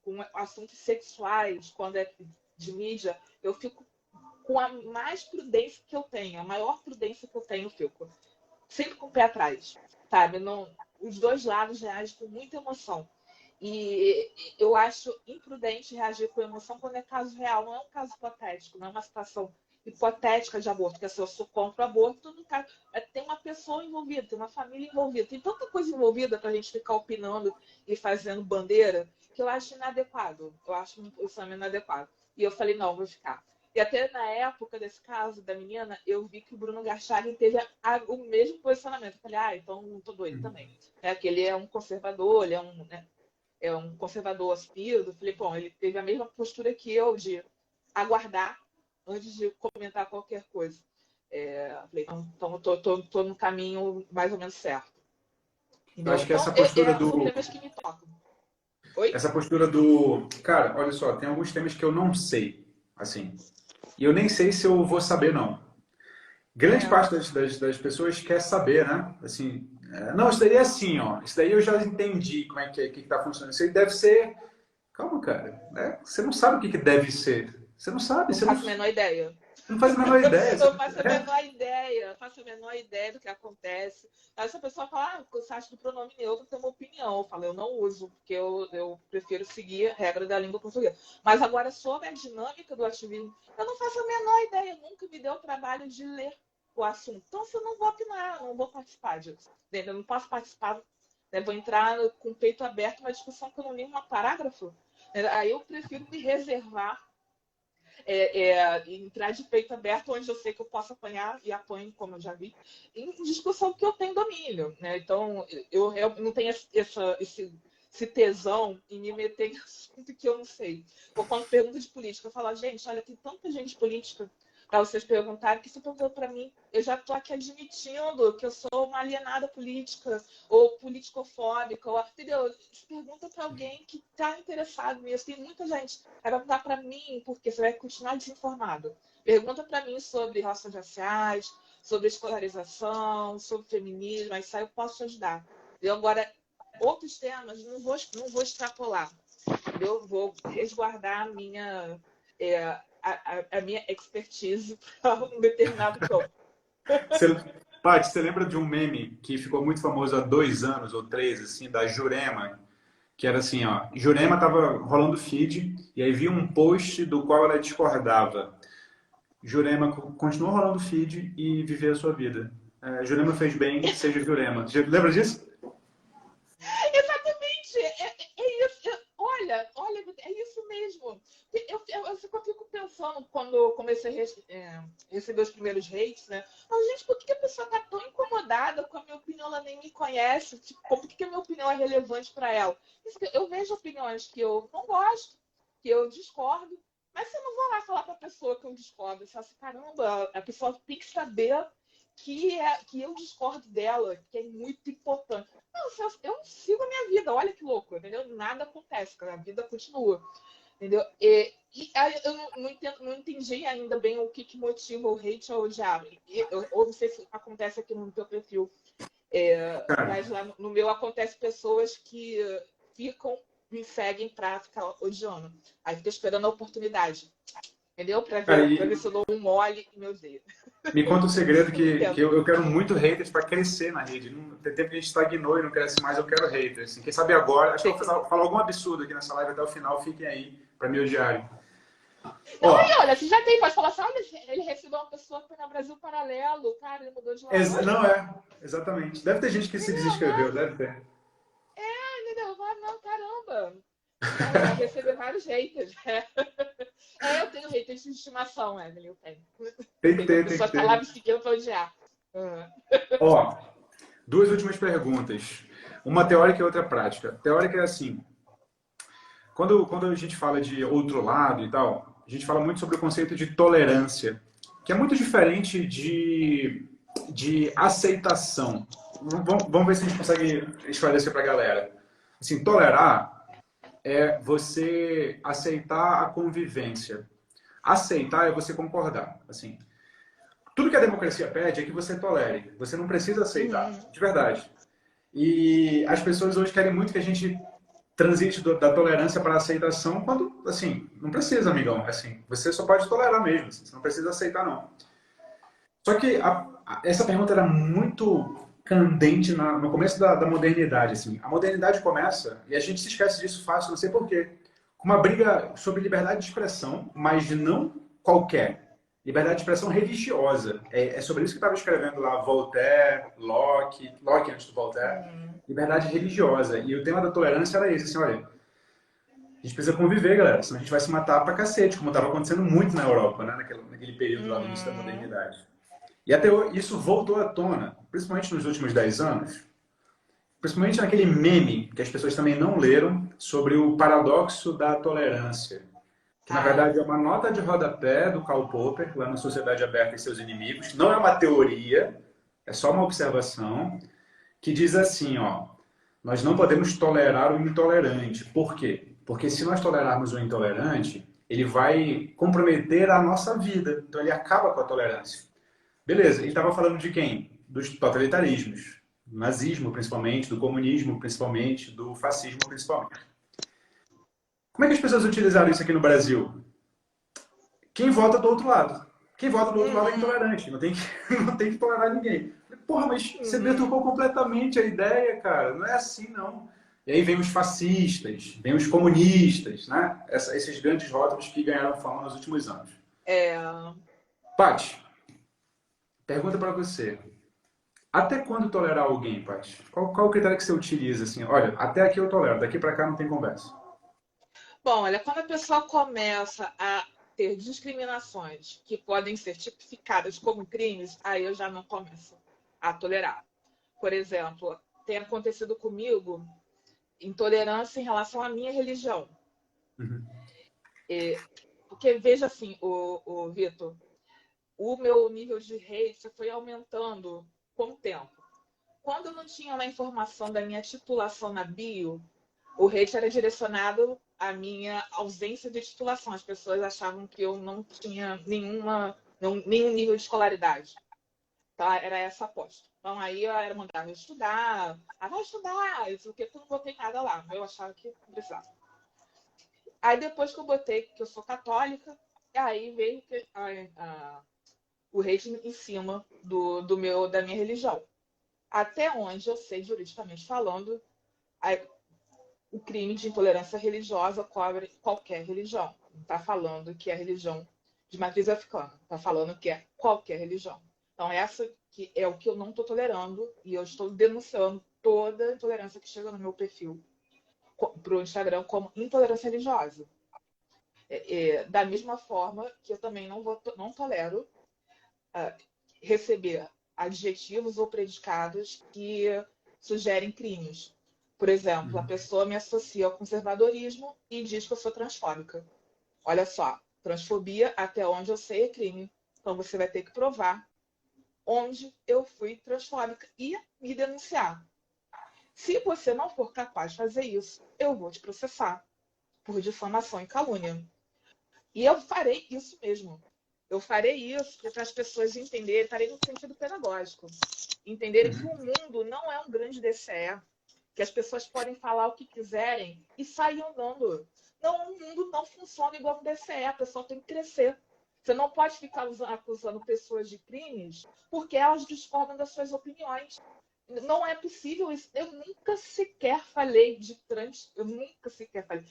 Speaker 2: Com assuntos sexuais, quando é de mídia, eu fico com a mais prudência que eu tenho, a maior prudência que eu tenho, eu fico sempre com o pé atrás, sabe? Não, os dois lados reagem com muita emoção. E eu acho imprudente reagir com emoção quando é caso real, não é um caso hipotético, não é uma situação hipotética de aborto, que se eu sou contra o aborto, no caso, tem uma pessoa envolvida, tem uma família envolvida, tem tanta coisa envolvida para a gente ficar opinando e fazendo bandeira, que eu acho inadequado, eu acho um posicionamento inadequado. E eu falei, não, vou ficar. E até na época desse caso da menina, eu vi que o Bruno Garchardi teve o mesmo posicionamento. Eu falei, então não tô doido também. Que ele é um conservador, ele é um conservador aspiro. Falei, bom, ele teve a mesma postura que eu de aguardar antes de comentar qualquer coisa. Falei, então eu tô no caminho mais ou menos certo.
Speaker 1: Eu
Speaker 2: Entendeu?
Speaker 1: acho que
Speaker 2: Então, são temas que me tocam. Oi?
Speaker 1: essa postura do, cara, olha só, tem alguns temas que eu não sei, assim, e eu nem sei se eu vou saber, não. Grande
Speaker 2: É,
Speaker 1: parte das pessoas quer saber, né? Assim, não, isso daí é assim, ó. Isso daí eu já entendi como é que tá funcionando. Isso aí deve ser. Calma, cara. Né? Você não sabe o que deve ser. Você não sabe,
Speaker 2: não faço a menor ideia.
Speaker 1: não faz a menor ideia.
Speaker 2: Eu faço a menor ideia, faço a menor ideia do que acontece. Aí essa pessoa fala, você acha do pronome neutro tem uma opinião. Eu falo, eu não uso, porque eu prefiro seguir a regra da língua portuguesa. Mas agora, sobre a dinâmica do ativismo, eu não faço a menor ideia, nunca me deu o trabalho de ler o assunto. Então, eu não vou opinar, não vou participar disso. Eu não posso participar, né? Vou entrar com o peito aberto numa discussão que eu não li um parágrafo. Aí eu prefiro me reservar, entrar de peito aberto, onde eu sei que eu posso apanhar, e apanho, como eu já vi, em discussão que eu tenho domínio. Né? Então, eu não tenho esse tesão em me meter em assunto que eu não sei. Ou quando pergunta de política, eu falo, gente, olha, tem tanta gente política para vocês perguntarem, que se perguntou para mim, eu já estou aqui admitindo que eu sou uma alienada política, ou politicofóbica, ou, entendeu? Pergunta para alguém que está interessado nisso. Tem muita gente. Vai perguntar para mim, porque você vai continuar desinformado. Pergunta para mim sobre relações raciais, sobre escolarização, sobre feminismo, aí sai eu posso te ajudar. Eu agora, outros temas, não vou extrapolar. Eu vou resguardar a minha expertise para um determinado campo.
Speaker 1: Você, Paty, você lembra de um meme que ficou muito famoso há 2 anos ou 3, assim, da Jurema, que era assim, ó, Jurema tava rolando feed e aí via um post do qual ela discordava. Jurema continuou rolando feed e viveu a sua vida. Jurema fez bem, seja Jurema. Lembra disso?
Speaker 2: Exatamente, é isso. Olha, é isso mesmo. Eu fico pensando quando eu comecei a receber os primeiros hates, né? Mas, gente, por que a pessoa tá tão incomodada com a minha opinião? Ela nem me conhece. Tipo, por que a minha opinião é relevante para ela? Eu vejo opiniões que eu não gosto, que eu discordo, mas eu não vou lá falar para a pessoa que eu discordo. Eu falo assim, caramba, a pessoa tem que saber que eu discordo dela, que é muito importante. Não, eu sigo a minha vida, olha que louco, entendeu? Nada acontece, a vida continua, entendeu? E aí eu não entendi ainda bem o que motiva o hate ou o odiar. Ou não sei se acontece aqui no teu perfil,
Speaker 1: Cara,
Speaker 2: mas lá no meu acontece pessoas que ficam, me seguem pra ficar odiando. Aí fica esperando a oportunidade, entendeu?
Speaker 1: cara,
Speaker 2: Pra ver se eu dou um mole e me odeio.
Speaker 1: me conta um segredo
Speaker 2: Não
Speaker 1: que
Speaker 2: entendo.
Speaker 1: eu quero muito haters para crescer na rede. Tem tempo que a gente estagnou e não cresce mais, eu quero haters. Assim, quem sabe agora, acho que eu vou falar algum absurdo aqui nessa live até o final, fiquem aí para me odiarem.
Speaker 2: Não, aí,
Speaker 1: Ó,
Speaker 2: olha, você já tem, pode falar assim, olha, ele recebeu uma pessoa que foi no Brasil Paralelo, cara, ele mudou de lado. Olha,
Speaker 1: não é, exatamente. Deve ter gente que se
Speaker 2: entendeu, né?
Speaker 1: desinscreveu, deve ter.
Speaker 2: Entendeu? Não, caramba. Não, já recebi vários haters. Eu tenho haters de estimação, Evelyn, eu tenho.
Speaker 1: Tem que
Speaker 2: Entendeu? A
Speaker 1: ter, tem
Speaker 2: pessoa
Speaker 1: que
Speaker 2: tá lá
Speaker 1: ter.
Speaker 2: me seguindo pra odiar. Uhum.
Speaker 1: Ó, duas últimas perguntas. Uma teórica e outra prática. Teórica é assim, quando a gente fala de outro lado e tal, a gente fala muito sobre o conceito de tolerância, que é muito diferente de aceitação. Vamos ver se a gente consegue esclarecer para a galera. Assim, tolerar é você aceitar a convivência. Aceitar é você concordar. Assim, tudo que a democracia pede é que você tolere. Você não precisa aceitar,
Speaker 2: Uhum.
Speaker 1: de verdade. E as pessoas hoje querem muito que a gente transite da tolerância para a aceitação quando, assim, não precisa, amigão. Assim, você só pode tolerar mesmo. Assim, você não precisa aceitar, não. Só que essa pergunta era muito candente no começo da modernidade. Assim. A modernidade começa, e a gente se esquece disso fácil, não sei porquê, com uma briga sobre liberdade de expressão, mas não qualquer. Liberdade de expressão religiosa. É sobre isso que estava escrevendo lá Voltaire, Locke antes do Voltaire.
Speaker 2: Uhum.
Speaker 1: Liberdade religiosa. E o tema da tolerância era esse, assim, olha, a gente precisa conviver, galera, senão a gente vai se matar pra cacete, como estava acontecendo muito na Europa, né, naquele período lá no início da
Speaker 2: Uhum.
Speaker 1: modernidade. E até hoje, isso voltou à tona, principalmente nos últimos 10 anos, principalmente naquele meme que as pessoas também não leram sobre o paradoxo da tolerância, que na
Speaker 2: Ah,
Speaker 1: verdade é uma nota de rodapé do Karl Popper, lá na Sociedade Aberta e Seus Inimigos. Não é uma teoria, é só uma observação, que diz assim, ó, nós não podemos tolerar o intolerante. Por quê? Porque se nós tolerarmos o intolerante, ele vai comprometer a nossa vida. Então ele acaba com a tolerância. Beleza, ele estava falando de quem? Dos totalitarismos. Do nazismo, principalmente, do comunismo, principalmente, do fascismo, principalmente. Como é que as pessoas utilizaram isso aqui no Brasil? Quem vota do outro lado. Quem vota do outro lado é
Speaker 2: uhum.
Speaker 1: intolerante, não tem que, não tem que tolerar ninguém. Porra, mas você
Speaker 2: Uhum.
Speaker 1: deturpou completamente a ideia, cara. Não é assim, não. E aí vem os fascistas, vem os comunistas, né? Esses grandes rótulos que ganharam fama nos últimos anos.
Speaker 2: É,
Speaker 1: Paty, pergunta para você. Até quando tolerar alguém, Paty? Qual o critério que você utiliza? Assim, olha, até aqui eu tolero, daqui para cá não tem conversa.
Speaker 2: bom, olha, quando a pessoa começa a ter discriminações que podem ser tipificadas como crimes, aí eu já não começo a tolerar. Por exemplo, tem acontecido comigo intolerância em relação à minha religião.
Speaker 1: Uhum.
Speaker 2: Porque veja assim, o Vitor, o meu nível de hate foi aumentando com o tempo. Quando eu não tinha a informação da minha titulação na bio, o hate era direcionado à minha ausência de titulação. As pessoas achavam que eu não tinha nenhum nível de escolaridade. Tá? Era essa a aposta. Então aí eu era mandar eu estudar. Vai estudar, isso porque eu não botei nada lá. Eu achava que não precisava. Aí depois que eu botei que eu sou católica, aí veio o hate em cima da minha religião. Até onde eu sei, juridicamente falando, o crime de intolerância religiosa cobre qualquer religião. Não está falando que é religião de matriz africana, está falando que é qualquer religião. Então, essa que é o que eu não estou tolerando e eu estou denunciando toda a intolerância que chega no meu perfil para o Instagram como intolerância religiosa. Da mesma forma que eu também não tolero receber adjetivos ou predicados que sugerem crimes. Por exemplo, a pessoa me associa ao conservadorismo e diz que eu sou transfóbica. Olha só, transfobia, até onde eu sei, é crime. Então você vai ter que provar onde eu fui transfóbica e me denunciar. Se você não for capaz de fazer isso, eu vou te processar por difamação e calúnia. E eu farei isso mesmo. Eu farei isso para as pessoas entenderem, farei no sentido pedagógico, entenderem que o mundo não é um grande DCE, que as pessoas podem falar o que quiserem e sair andando. Não, o mundo não funciona igual um DCE, a pessoa tem que crescer. Você não pode ficar acusando pessoas de crimes porque elas discordam das suas opiniões. Não é possível isso. Eu nunca sequer falei de trans, eu nunca sequer falei.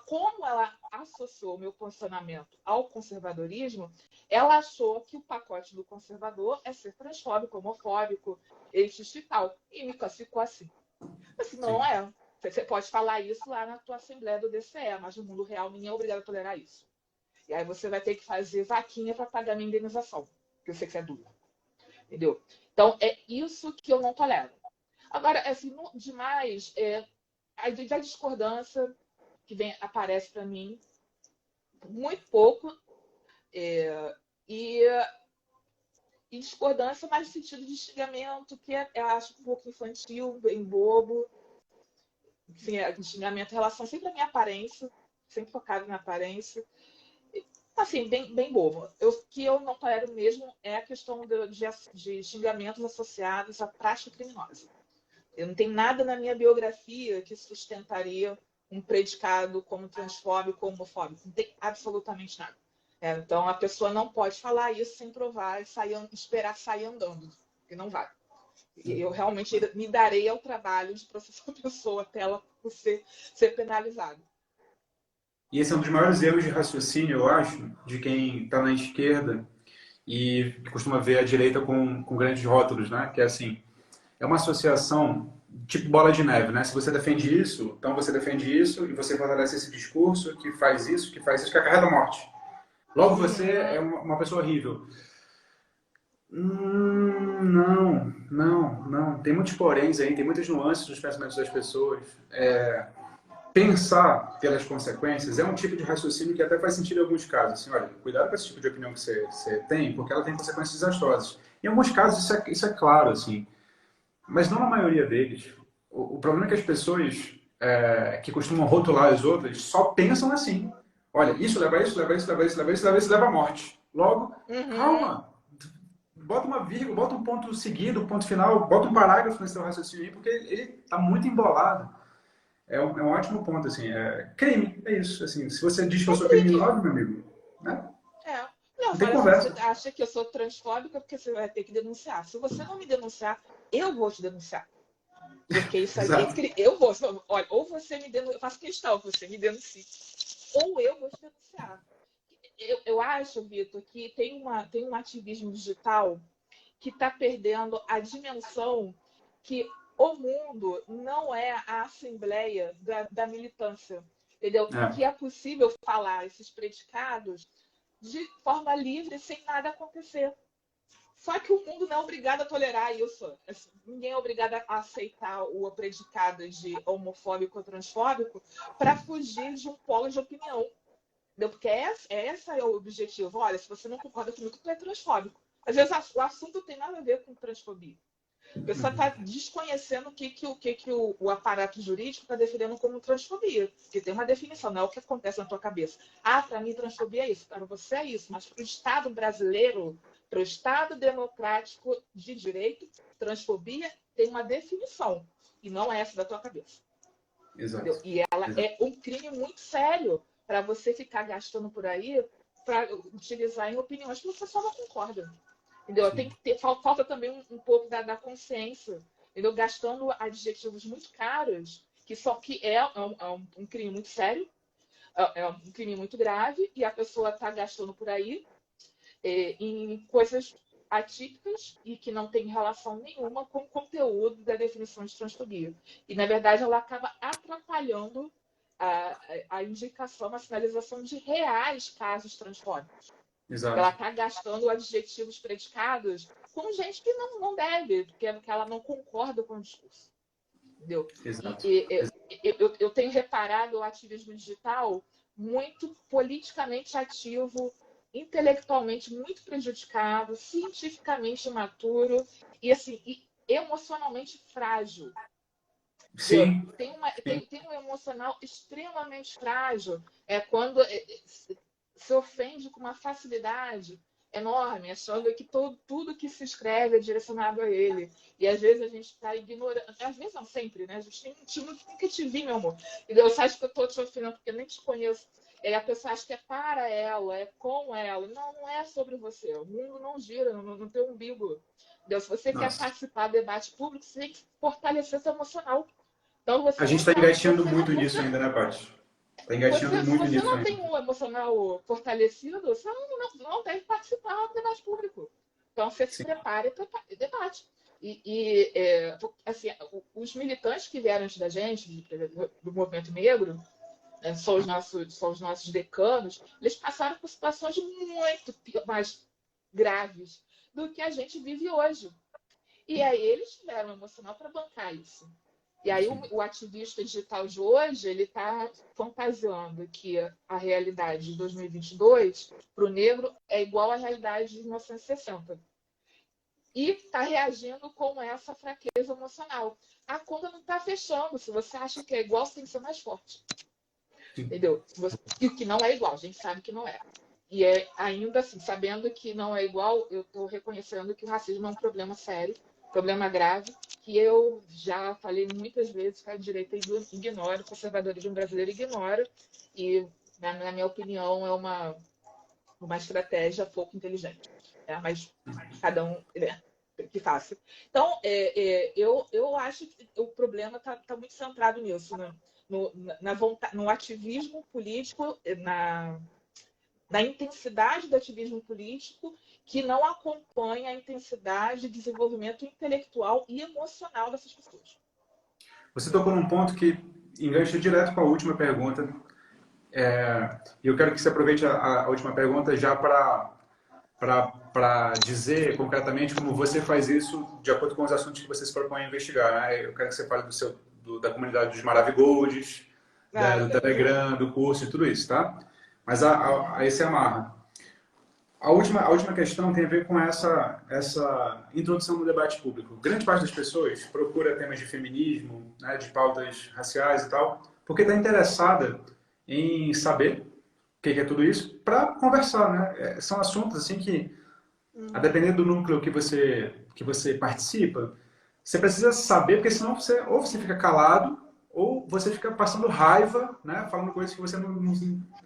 Speaker 2: Como ela associou o meu posicionamento ao conservadorismo, ela achou que o pacote do conservador é ser transfóbico, homofóbico, elitista e tal. E me classificou assim. Assim, não é. Você pode falar isso lá na tua assembleia do DCE, mas no mundo real ninguém é obrigado a tolerar isso. E aí você vai ter que fazer vaquinha para pagar minha indenização, porque eu sei que é duro. Entendeu? Então, é isso que eu não tolero. Agora, assim, demais, a discordância que aparece para mim, muito pouco, e discordância mais no sentido de xingamento, que eu acho um pouco infantil, bem bobo. Enfim, xingamento em relação sempre à minha aparência, sempre focado na aparência. Assim, bem bobo. O que eu não tolero mesmo é a questão de xingamentos associados à prática criminosa. Eu não tenho nada na minha biografia que sustentaria um predicado como transfóbico ou homofóbico. Não tem absolutamente nada. Então, a pessoa não pode falar isso sem provar e esperar sair andando, porque não vai. Eu realmente me darei ao trabalho de processar a pessoa até ela ser penalizada.
Speaker 1: E esse é um dos maiores erros de raciocínio, eu acho, de quem está na esquerda e costuma ver a direita com grandes rótulos, né? Que é assim, é uma associação tipo bola de neve, né? Se você defende isso, então você defende isso e você fortalece esse discurso que faz isso, que acarreta a morte. Logo você é uma pessoa horrível. Não. Tem muitos poréns aí, tem muitas nuances nos pensamentos das pessoas. Pensar pelas consequências é um tipo de raciocínio que até faz sentido em alguns casos. Assim, olha, cuidado com esse tipo de opinião que você tem, porque ela tem consequências desastrosas. Em alguns casos isso é claro, assim, mas não na maioria deles. O problema é que as pessoas que costumam rotular as outras só pensam assim. Olha, isso leva a isso, leva a isso, leva a isso, leva a isso, leva a isso, leva à morte. Logo, calma, bota uma vírgula, bota um ponto seguido, um ponto final, bota um parágrafo nesse seu raciocínio aí, porque ele está muito embolado. É um ótimo ponto, assim, crime, é isso, assim, se você diz que eu
Speaker 2: É
Speaker 1: sou
Speaker 2: crime.
Speaker 1: criminoso, meu amigo, né?
Speaker 2: Não,
Speaker 1: Não tem
Speaker 2: olha só, você
Speaker 1: conversa.
Speaker 2: acha que eu sou transfóbica porque você vai ter que denunciar. Se você não me denunciar, eu vou te denunciar. Porque isso aí
Speaker 1: Exato.
Speaker 2: eu vou. Olha, ou você me denuncia, eu faço questão que você me denuncie, ou eu vou te denunciar. Eu acho, Vitor, que tem um ativismo digital que está perdendo a dimensão que o mundo não é a assembleia da militância, entendeu? E que é possível falar esses predicados de forma livre, sem nada acontecer. Só que o mundo não é obrigado a tolerar isso. Ninguém é obrigado a aceitar o predicado de homofóbico ou transfóbico para fugir de um polo de opinião. Entendeu? Porque esse é o objetivo. Olha, se você não concorda comigo, tu é transfóbico. Às vezes o assunto tem nada a ver com transfobia. A pessoa está desconhecendo o que o aparato jurídico está defendendo como transfobia. Que tem uma definição, não é o que acontece na tua cabeça. Ah, para mim transfobia é isso, para você é isso. Mas para o Estado brasileiro, para o Estado democrático de direito, transfobia tem uma definição. E não é essa da tua cabeça.
Speaker 1: Exato.
Speaker 2: Entendeu? E ela
Speaker 1: Exato.
Speaker 2: é um crime muito sério para você ficar gastando por aí para utilizar em opiniões que você só não concorda. Entendeu? Tem que ter, falta também um pouco da consciência, entendeu? Gastando adjetivos muito caros que é um crime muito sério, é um crime muito grave, e a pessoa está gastando por aí em coisas atípicas e que não tem relação nenhuma com o conteúdo da definição de transfobia. E, na verdade, ela acaba atrapalhando a indicação, a sinalização de reais casos transfóbicos.
Speaker 1: Exato.
Speaker 2: Ela está gastando adjetivos predicados com gente que não deve, porque ela não concorda com o discurso. Entendeu?
Speaker 1: Exato.
Speaker 2: Eu tenho reparado o ativismo digital muito politicamente ativo, intelectualmente muito prejudicado, cientificamente imaturo e, assim, emocionalmente frágil.
Speaker 1: Sim.
Speaker 2: Tem um emocional extremamente frágil. Quando se ofende com uma facilidade enorme, achando que tudo que se escreve é direcionado a ele. E às vezes a gente está ignorando, às vezes não sempre, né? A gente nunca te vi, meu amor. E você acha que eu estou te ofendendo porque eu nem te conheço. A pessoa acha que é para ela, é com ela. Não é sobre você. O mundo não gira no teu umbigo. Entendeu? Se você quer participar do debate público, você tem que fortalecer seu emocional. Então,
Speaker 1: A gente está engatinhando muito nisso ainda, né, Paty? Está engatinhando muito
Speaker 2: se você
Speaker 1: nisso
Speaker 2: não
Speaker 1: ainda.
Speaker 2: tem um emocional fortalecido, você não deve participar do debate público. Então, você se prepare e debate. Assim, os militantes que vieram antes da gente, do movimento negro, são os nossos decanos, eles passaram por situações muito mais graves do que a gente vive hoje. E aí eles tiveram emocional para bancar isso. E aí o ativista digital de hoje, ele está fantasiando que a realidade de 2022 para o negro é igual à realidade de 1960. E está reagindo com essa fraqueza emocional. A conta não está fechando. Se você acha que é igual, você tem que ser mais forte. Entendeu? E o que não é igual, a gente sabe que não é. E ainda assim, sabendo que não é igual, eu estou reconhecendo que o racismo é um problema sério, problema grave, que eu já falei muitas vezes que a direita ignora, o conservadorismo brasileiro ignora, e, na minha opinião, é uma estratégia pouco inteligente. Mas cada um que faça. Então, eu acho que o problema está muito centrado nisso, né? No ativismo político, na intensidade do ativismo político, que não acompanha a intensidade de desenvolvimento intelectual e emocional dessas pessoas.
Speaker 1: Você tocou num ponto que engancha direto com a última pergunta. E eu quero que você aproveite a última pergunta já para dizer concretamente como você faz isso de acordo com os assuntos que você se propõe a investigar. Né? Eu quero que você fale da comunidade dos Maravigolds, do Telegram, do curso e tudo isso, tá? Mas aí se amarra. A última questão tem a ver com essa introdução no debate público. Grande parte das pessoas procura temas de feminismo, né, de pautas raciais e tal, porque está interessada em saber o que é tudo isso, para conversar, né? São assuntos assim que, a depender do núcleo que você participa, você precisa saber, porque senão ou você fica calado, ou você fica passando raiva, né? Falando coisas que você não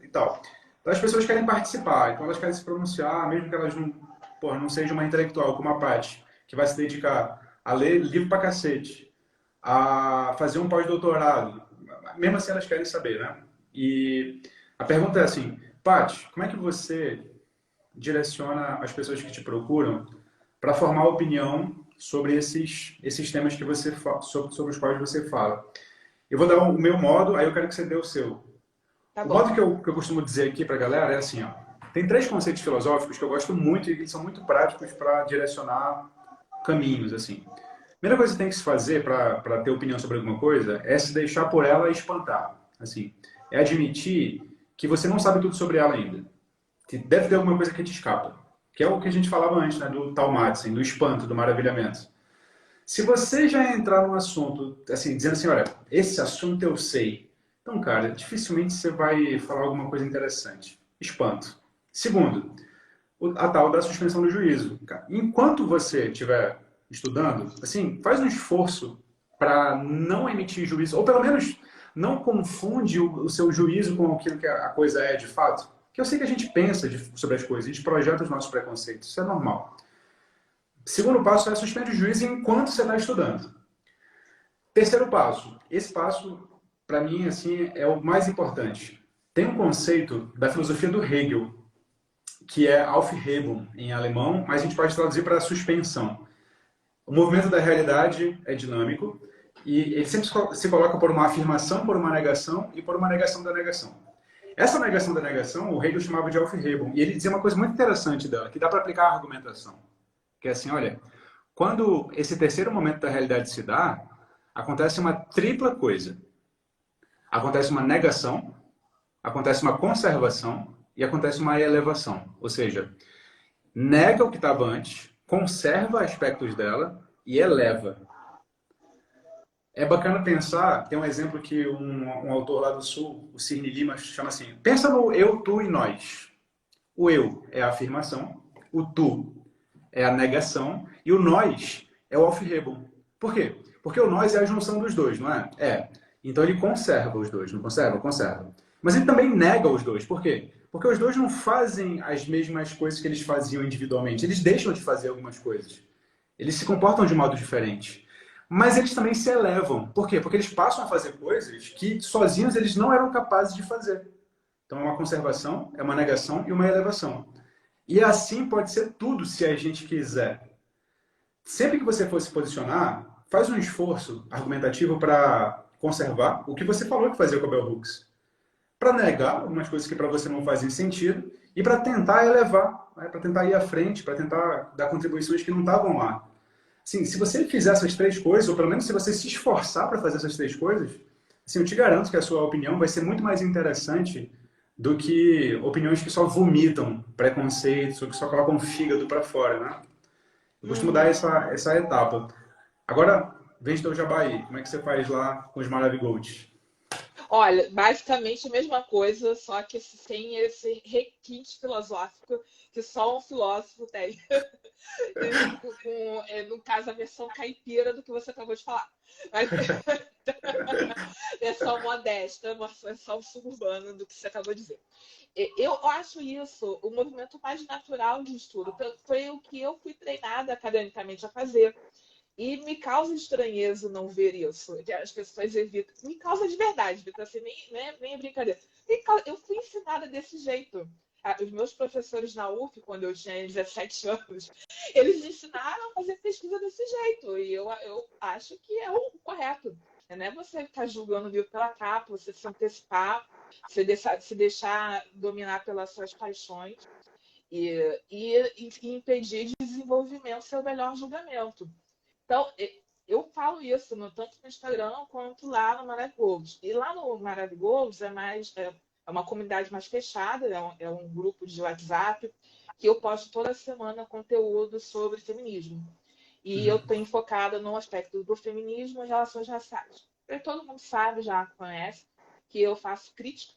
Speaker 1: e tal. Então as pessoas querem participar, então elas querem se pronunciar, mesmo que elas não sejam uma intelectual como a Paty, que vai se dedicar a ler livro pra cacete, a fazer um pós-doutorado. Mesmo assim elas querem saber, né? E a pergunta é assim, Paty, como é que você direciona as pessoas que te procuram para formar opinião sobre esses temas que você sobre os quais você fala? Eu vou dar o meu modo, aí eu quero que você dê o seu.
Speaker 2: Tá
Speaker 1: O
Speaker 2: bom.
Speaker 1: modo que eu costumo dizer aqui para a galera é assim, ó. Tem 3 conceitos filosóficos que eu gosto muito e que são muito práticos para direcionar caminhos, assim. A primeira coisa que tem que se fazer para ter opinião sobre alguma coisa é se deixar por ela e espantar. Assim, é admitir que você não sabe tudo sobre ela ainda. Que deve ter alguma coisa que te escapa. Que é o que a gente falava antes, né, do Talmadsen, do espanto, do maravilhamento. Se você já entrar num assunto, assim, dizendo assim, olha, esse assunto eu sei, então, cara, dificilmente você vai falar alguma coisa interessante. Espanto. Segundo, a tal da suspensão do juízo. Enquanto você estiver estudando, assim, faz um esforço para não emitir juízo, ou pelo menos não confunde o seu juízo com aquilo que a coisa é de fato. Porque eu sei que a gente pensa sobre as coisas, a gente projeta os nossos preconceitos, isso é normal. Segundo passo é suspender o juízo enquanto você está estudando. Terceiro passo. Esse passo para mim, assim, é o mais importante. Tem um conceito da filosofia do Hegel, que é Aufhebung em alemão, mas a gente pode traduzir para suspensão. O movimento da realidade é dinâmico e ele sempre se coloca por uma afirmação, por uma negação e por uma negação da negação. Essa negação da negação, o Hegel chamava de Aufhebung, e ele dizia uma coisa muito interessante dela, que dá para aplicar a argumentação. Que é assim, olha, quando esse terceiro momento da realidade se dá, acontece uma tripla coisa. Acontece uma negação, acontece uma conservação e acontece uma elevação. Ou seja, nega o que estava antes, conserva aspectos dela e eleva. É bacana pensar, tem um exemplo que um autor lá do Sul, o Cirne Lima, chama assim, pensa no eu, tu e nós. O eu é a afirmação, o tu é a negação e o nós é o Aufhebung. Por quê? Porque o nós é a junção dos dois, não é? É. Então ele conserva os dois, não conserva? Conserva. Mas ele também nega os dois. Por quê? Porque os dois não fazem as mesmas coisas que eles faziam individualmente. Eles deixam de fazer algumas coisas. Eles se comportam de modo diferente. Mas eles também se elevam. Por quê? Porque eles passam a fazer coisas que sozinhos eles não eram capazes de fazer. Então é uma conservação, é uma negação e uma elevação. E assim pode ser tudo se a gente quiser. Sempre que você for se posicionar, faz um esforço argumentativo para conservar o que você falou que fazia com a Bell Hooks. Para negar algumas coisas que para você não fazem sentido e para tentar elevar, né? Para tentar ir à frente, para tentar dar contribuições que não estavam lá. Assim, se você fizer essas três coisas, ou pelo menos se você se esforçar para fazer essas três coisas, assim, eu te garanto que a sua opinião vai ser muito mais interessante do que opiniões que só vomitam preconceitos ou que só colocam o fígado para fora, né? Eu costumo dar essa etapa. Agora, vem teu jabá aí. Como é que você faz lá com os Maravigold?
Speaker 2: Olha, basicamente a mesma coisa, só que sem esse requinte filosófico que só um filósofo tem. No caso, a versão caipira do que você acabou de falar. Mas, versão modesta, uma versão suburbana do que você acabou de dizer. Eu acho isso o movimento mais natural de estudo. Foi o que eu fui treinada academicamente a fazer. E me causa estranheza não ver isso. Que as pessoas evitam. Me causa de verdade, Vitor, assim, nem é brincadeira. Eu fui ensinada desse jeito. Os meus professores na UF, quando eu tinha 17 anos, eles me ensinaram a fazer pesquisa desse jeito. E eu acho que é o correto. Não é você ficar julgando o livro pela capa, você se antecipar, se deixar dominar pelas suas paixões e impedir de desenvolvimento seu melhor julgamento. Então, eu falo isso tanto no Instagram quanto lá no Maravigold. E lá no Maravigold é uma comunidade mais fechada, é um grupo de WhatsApp que eu posto toda semana conteúdo sobre feminismo. E eu tenho focada no aspecto do feminismo e relações raciais. Todo mundo sabe, já conhece, que eu faço crítica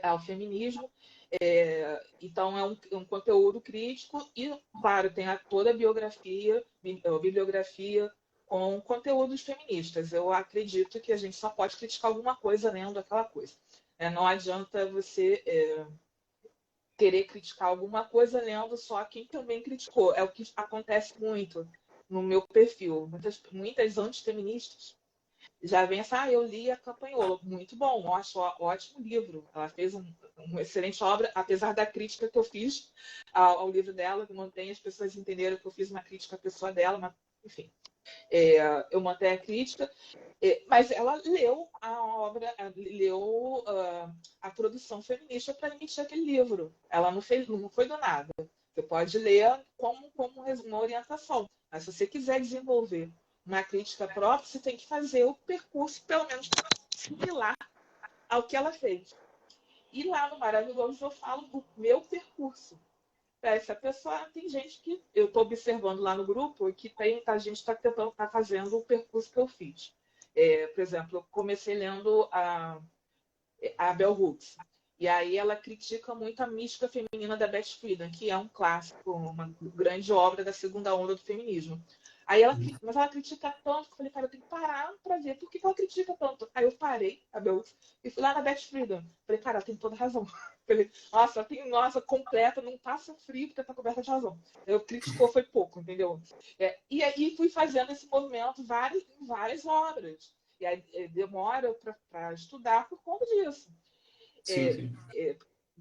Speaker 2: ao feminismo. Então, é um conteúdo crítico e, claro, tem toda a bibliografia com conteúdos feministas. Eu acredito que a gente só pode criticar alguma coisa lendo aquela coisa. Não adianta você querer criticar alguma coisa lendo só quem também criticou. É o que acontece muito no meu perfil. Muitas antifeministas já vem essa, eu li a Campanhola, muito bom, acho ótimo livro. Ela fez uma excelente obra, apesar da crítica que eu fiz ao livro dela, que mantém as pessoas entenderam que eu fiz uma crítica à pessoa dela, mas, enfim, eu mantenho a crítica. Mas ela leu a obra, leu a produção feminista para emitir aquele livro. Ela não foi do nada. Você pode ler como uma orientação, mas se você quiser desenvolver uma crítica própria, você tem que fazer o percurso, pelo menos, similar ao que ela fez. E lá no Maravilhoso eu falo do meu percurso. Para essa pessoa, tem gente que eu estou observando lá no grupo que a gente está tentando, está fazendo o percurso que eu fiz. Por exemplo, eu comecei lendo a Bell Hooks. E aí ela critica muito a mística feminina da Beth Friedan, que é um clássico, uma grande obra da segunda onda do feminismo. Mas ela critica tanto que eu falei, cara, eu tenho que parar para ver por que ela critica tanto. Aí eu parei a Bell Hooks e fui lá na Beth Friedan. Falei, cara, ela tem toda razão. Falei, nossa, completa, não passa frio porque tá coberta de razão. Eu criticou foi pouco, entendeu? E aí fui fazendo esse movimento em várias obras. E aí demora para estudar por conta disso.
Speaker 1: Sim, sim.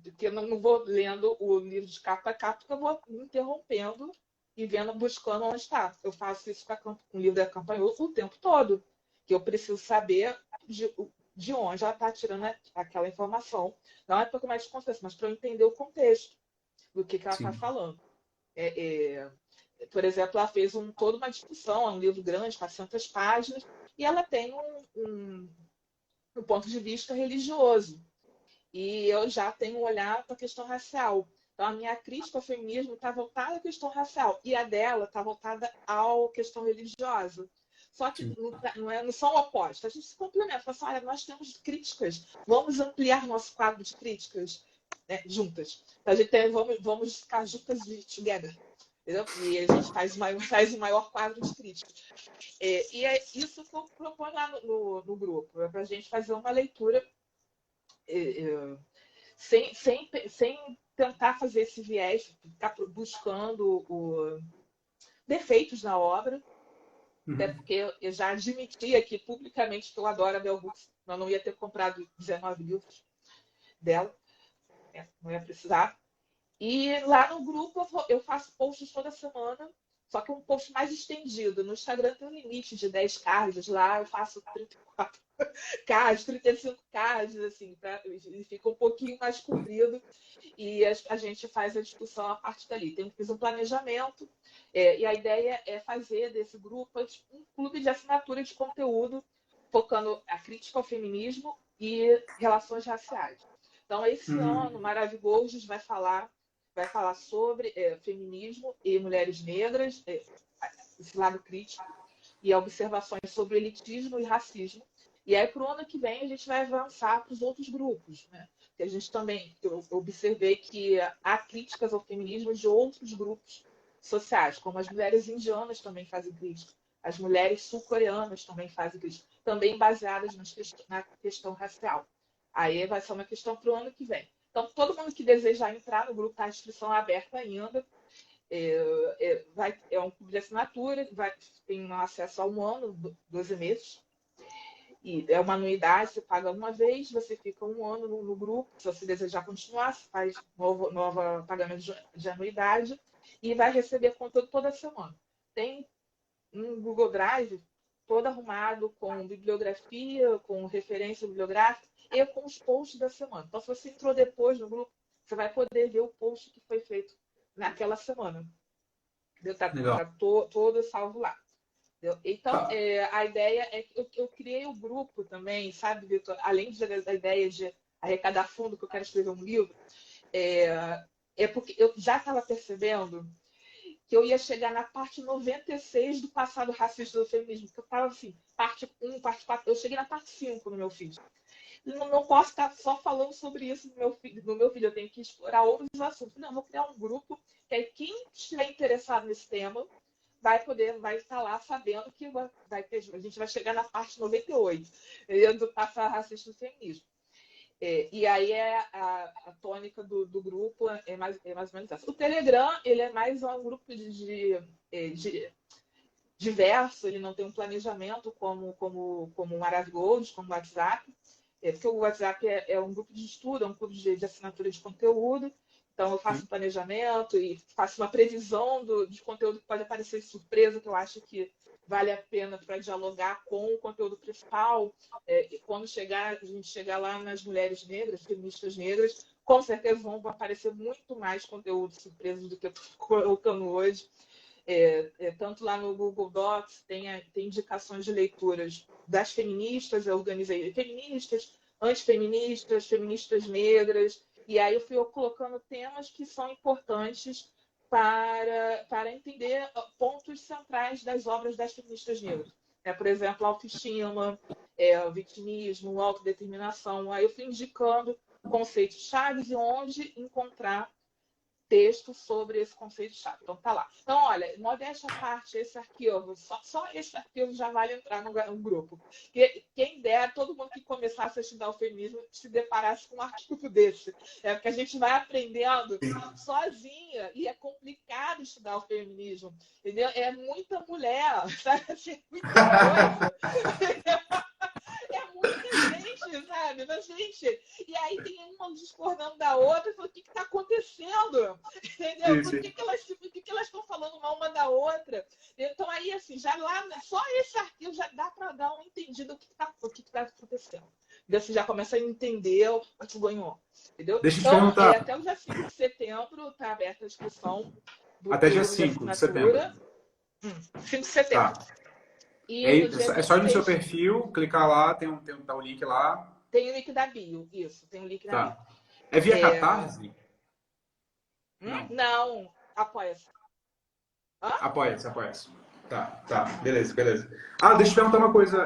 Speaker 2: Porque eu não vou lendo o livro de capa a capa, porque eu vou me interrompendo e vendo, buscando onde está. Eu faço isso com o livro da campanha o tempo todo, que eu preciso saber de onde ela está tirando aquela informação. Não é para mais de contexto, mas para eu entender o contexto do que ela está
Speaker 1: Sim.
Speaker 2: falando. Por exemplo, ela fez toda uma discussão, é um livro grande, 400 páginas, e ela tem um ponto de vista religioso. E eu já tenho um olhar para a questão racial. Então, a minha crítica ao feminismo está voltada à questão racial e a dela está voltada à questão religiosa. Só que
Speaker 1: Sim.
Speaker 2: não são opostos. A gente se complementa. Fala assim, olha, nós temos críticas. Vamos ampliar nosso quadro de críticas, né, juntas. Então, a gente vamos ficar juntas together. Entendeu? E a gente faz o maior quadro de críticas. E é isso que eu proponho lá no grupo. É para a gente fazer uma leitura sem tentar fazer esse viés, ficar buscando defeitos na obra, até porque eu já admiti aqui publicamente que eu adoro a Bell Hooks, eu não ia ter comprado 19 livros dela, não ia precisar. E lá no grupo eu faço posts toda semana, só que um post mais estendido. No Instagram tem um limite de 10 cards, lá eu faço 34 cards, 35 cards, assim, ele fica um pouquinho mais comprido e a gente faz a discussão a partir dali. Fiz um planejamento e a ideia é fazer desse grupo um clube de assinatura de conteúdo focando a crítica ao feminismo e relações raciais. Então, esse ano, Maravilhosos vai falar sobre feminismo e mulheres negras, esse lado crítico, e observações sobre elitismo e racismo. E aí, para o ano que vem, a gente vai avançar para os outros grupos, né? Que a gente também, eu observei que há críticas ao feminismo de outros grupos sociais, como as mulheres indianas também fazem crítica, as mulheres sul-coreanas também fazem crítica, também baseadas na questão racial. Aí vai ser uma questão para o ano que vem. Então, todo mundo que desejar entrar no grupo, a inscrição é aberta ainda. É um clube de assinatura, tem acesso a um ano, 12 meses. E é uma anuidade, você paga uma vez, você fica um ano no grupo. Se você desejar continuar, você faz novo pagamento de anuidade e vai receber conteúdo toda semana. Tem um Google Drive todo arrumado com bibliografia, com referência bibliográfica e com os posts da semana. Então, se você entrou depois no grupo, você vai poder ver o post que foi feito naquela semana. Está todo salvo lá. Então, a ideia é que eu criei o grupo também, sabe, Vitor? Além da ideia de arrecadar fundo, que eu quero escrever um livro, porque eu já estava percebendo que eu ia chegar na parte 96 do passado racista do feminismo, que eu estava assim, parte 1, parte 4, eu cheguei na parte 5 no meu feed. Não posso estar só falando sobre isso no meu vídeo, eu tenho que explorar outros assuntos. Não, eu vou criar um grupo que aí quem estiver interessado nesse tema vai estar lá sabendo que a gente vai chegar na parte 98 do passado racista do feminismo. E aí a tônica do grupo é mais ou menos essa. O Telegram, ele é mais um grupo de diverso, ele não tem um planejamento como o Maravilhoso, como o WhatsApp, porque o WhatsApp é um grupo de estudo, é um clube de assinatura de conteúdo. Então, eu faço um planejamento e faço uma previsão de conteúdo que pode aparecer de surpresa, que eu acho que vale a pena para dialogar com o conteúdo principal. E quando a gente chegar lá nas mulheres negras, feministas negras, com certeza vão aparecer muito mais conteúdo surpresa do que eu estou colocando hoje. Tanto lá no Google Docs tem indicações de leituras das feministas, eu organizei feministas, antifeministas, feministas negras, e aí eu fui colocando temas que são importantes para entender pontos centrais das obras das feministas negras. Por exemplo, autoestima, o vitimismo, autodeterminação. Aí eu fui indicando conceitos chaves e onde encontrar texto sobre esse conceito-chave. Então, tá lá. Então, olha, modéstia à parte, esse arquivo, só esse arquivo já vale entrar no grupo. Porque quem dera, todo mundo que começasse a estudar o feminismo se deparasse com um arquivo desse. Porque a gente vai aprendendo sozinha e é complicado estudar o feminismo. Entendeu? É muita mulher, sabe? Muita coisa. nome, sabe? Mas, gente, e aí tem uma discordando da outra, o que está acontecendo? Entendeu?
Speaker 1: Sim, sim.
Speaker 2: Por que elas estão falando mal uma da outra? Então, aí, assim, já lá, só esse arquivo já dá para dar um entendido do que está acontecendo. Entendeu? Você já começa a entender o que ganhou. Entendeu?
Speaker 1: Deixa eu te
Speaker 2: Então,
Speaker 1: perguntar.
Speaker 2: até o dia 5 de setembro está aberta a inscrição do
Speaker 1: Até dia
Speaker 2: clube de
Speaker 1: 5 de setembro.
Speaker 2: assinatura. 5 de setembro.
Speaker 1: Tá.
Speaker 2: E no dia
Speaker 1: É só ir no seu
Speaker 2: 26
Speaker 1: perfil, clicar lá, tá o link lá.
Speaker 2: tem o link da bio. Isso, tem o link da bio.
Speaker 1: Tá. É via Catarse? Não.
Speaker 2: Não, apoia-se. Hã?
Speaker 1: Apoia-se, apoia-se. Tá. Beleza, beleza. Ah, deixa eu te perguntar uma coisa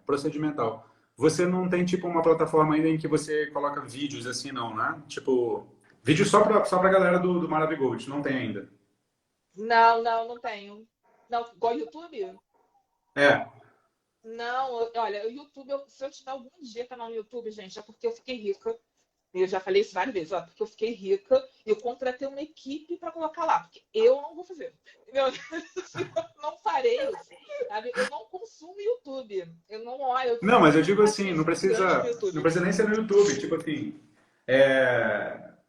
Speaker 1: procedimental. Você não tem, tipo, uma plataforma ainda em que você coloca vídeos assim, não, né? Tipo, vídeo só pra galera do Maravigold, não tem ainda.
Speaker 2: Não tenho. Não, igual YouTube?
Speaker 1: É.
Speaker 2: Não, olha, o YouTube, se eu tiver algum dia canal no YouTube, gente, é porque eu fiquei rica. Eu já falei isso várias vezes, ó, porque eu fiquei rica e eu contratei uma equipe para colocar lá, porque eu não vou fazer. Entendeu? Eu não farei isso, sabe? Eu não consumo YouTube. Eu não olho, eu
Speaker 1: Não,
Speaker 2: não
Speaker 1: mas eu
Speaker 2: tenho
Speaker 1: digo assim,
Speaker 2: paciência muito grande com o
Speaker 1: não
Speaker 2: YouTube.
Speaker 1: precisa nem ser no YouTube, tipo assim,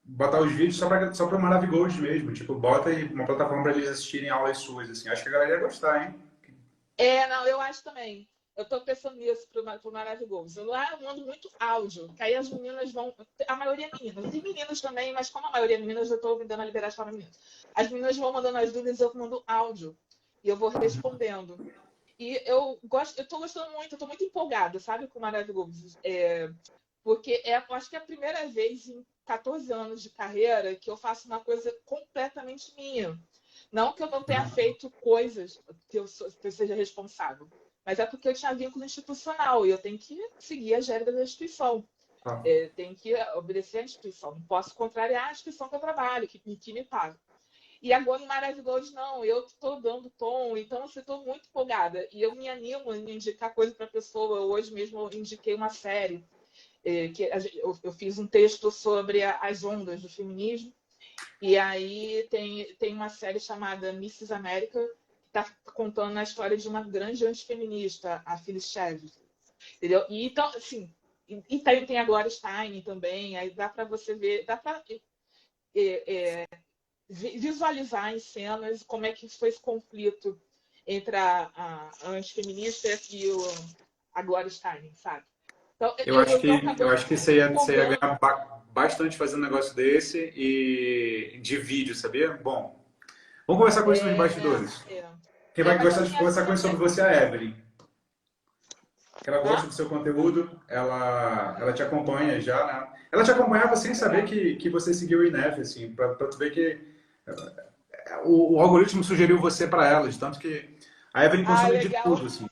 Speaker 1: botar os vídeos só pra Maravigold mesmo, tipo, bota aí uma plataforma pra eles assistirem aulas suas, assim, acho que a galera ia gostar, hein?
Speaker 2: Não, eu acho também. Eu estou pensando nisso pro Maravigoso. Lá eu mando muito áudio, que aí as meninas vão. A maioria é menina. Tem meninos também, mas como a maioria é meninas, eu estou me dando a liberdade para meninas. As meninas vão mandando as dúvidas, eu mando áudio. E eu vou respondendo. E eu estou gostando muito, eu estou muito empolgada, sabe, com o Maravigoso. Porque eu acho que é a primeira vez em 14 anos de carreira que eu faço uma coisa completamente minha. Não que eu não tenha feito coisas que eu seja responsável, mas é porque eu tinha vínculo institucional e eu tenho que seguir as regras da instituição.
Speaker 1: Tá.
Speaker 2: Tenho que obedecer à instituição. Não posso contrariar a instituição que eu trabalho, que me paga. E agora no Maravilhoso, não, eu estou dando tom, então eu estou muito empolgada. E eu me animo em indicar coisa para a pessoa. Hoje mesmo eu indiquei uma série, que eu fiz um texto sobre as ondas do feminismo. E aí tem uma série chamada Mrs. América, que está contando a história de uma grande antifeminista, a Phyllis Chevy. Entendeu? E então, assim, tem a Gloria Steinem também, aí dá para você ver, dá para visualizar em cenas como é que foi esse conflito entre a antifeminista e a Gloria Steinem, sabe? Então,
Speaker 1: Eu acho que
Speaker 2: me
Speaker 1: você ia
Speaker 2: empolgando.
Speaker 1: ganhar bastante fazendo um negócio desse e de vídeo, sabia? Bom, vamos conversar com isso nos bastidores. Quem vai
Speaker 2: Mas
Speaker 1: gostar
Speaker 2: assim,
Speaker 1: de conversar com isso sobre você é a Evelyn. Que ela
Speaker 2: hã?
Speaker 1: gosta do seu conteúdo, ela te acompanha já, né? Ela te acompanhava sem saber
Speaker 2: Legal.
Speaker 1: que você seguiu o INEF, assim, pra tu ver que o algoritmo sugeriu você para ela, de tanto que a Evelyn
Speaker 2: Ah,
Speaker 1: consome de
Speaker 2: legal.
Speaker 1: tudo, assim.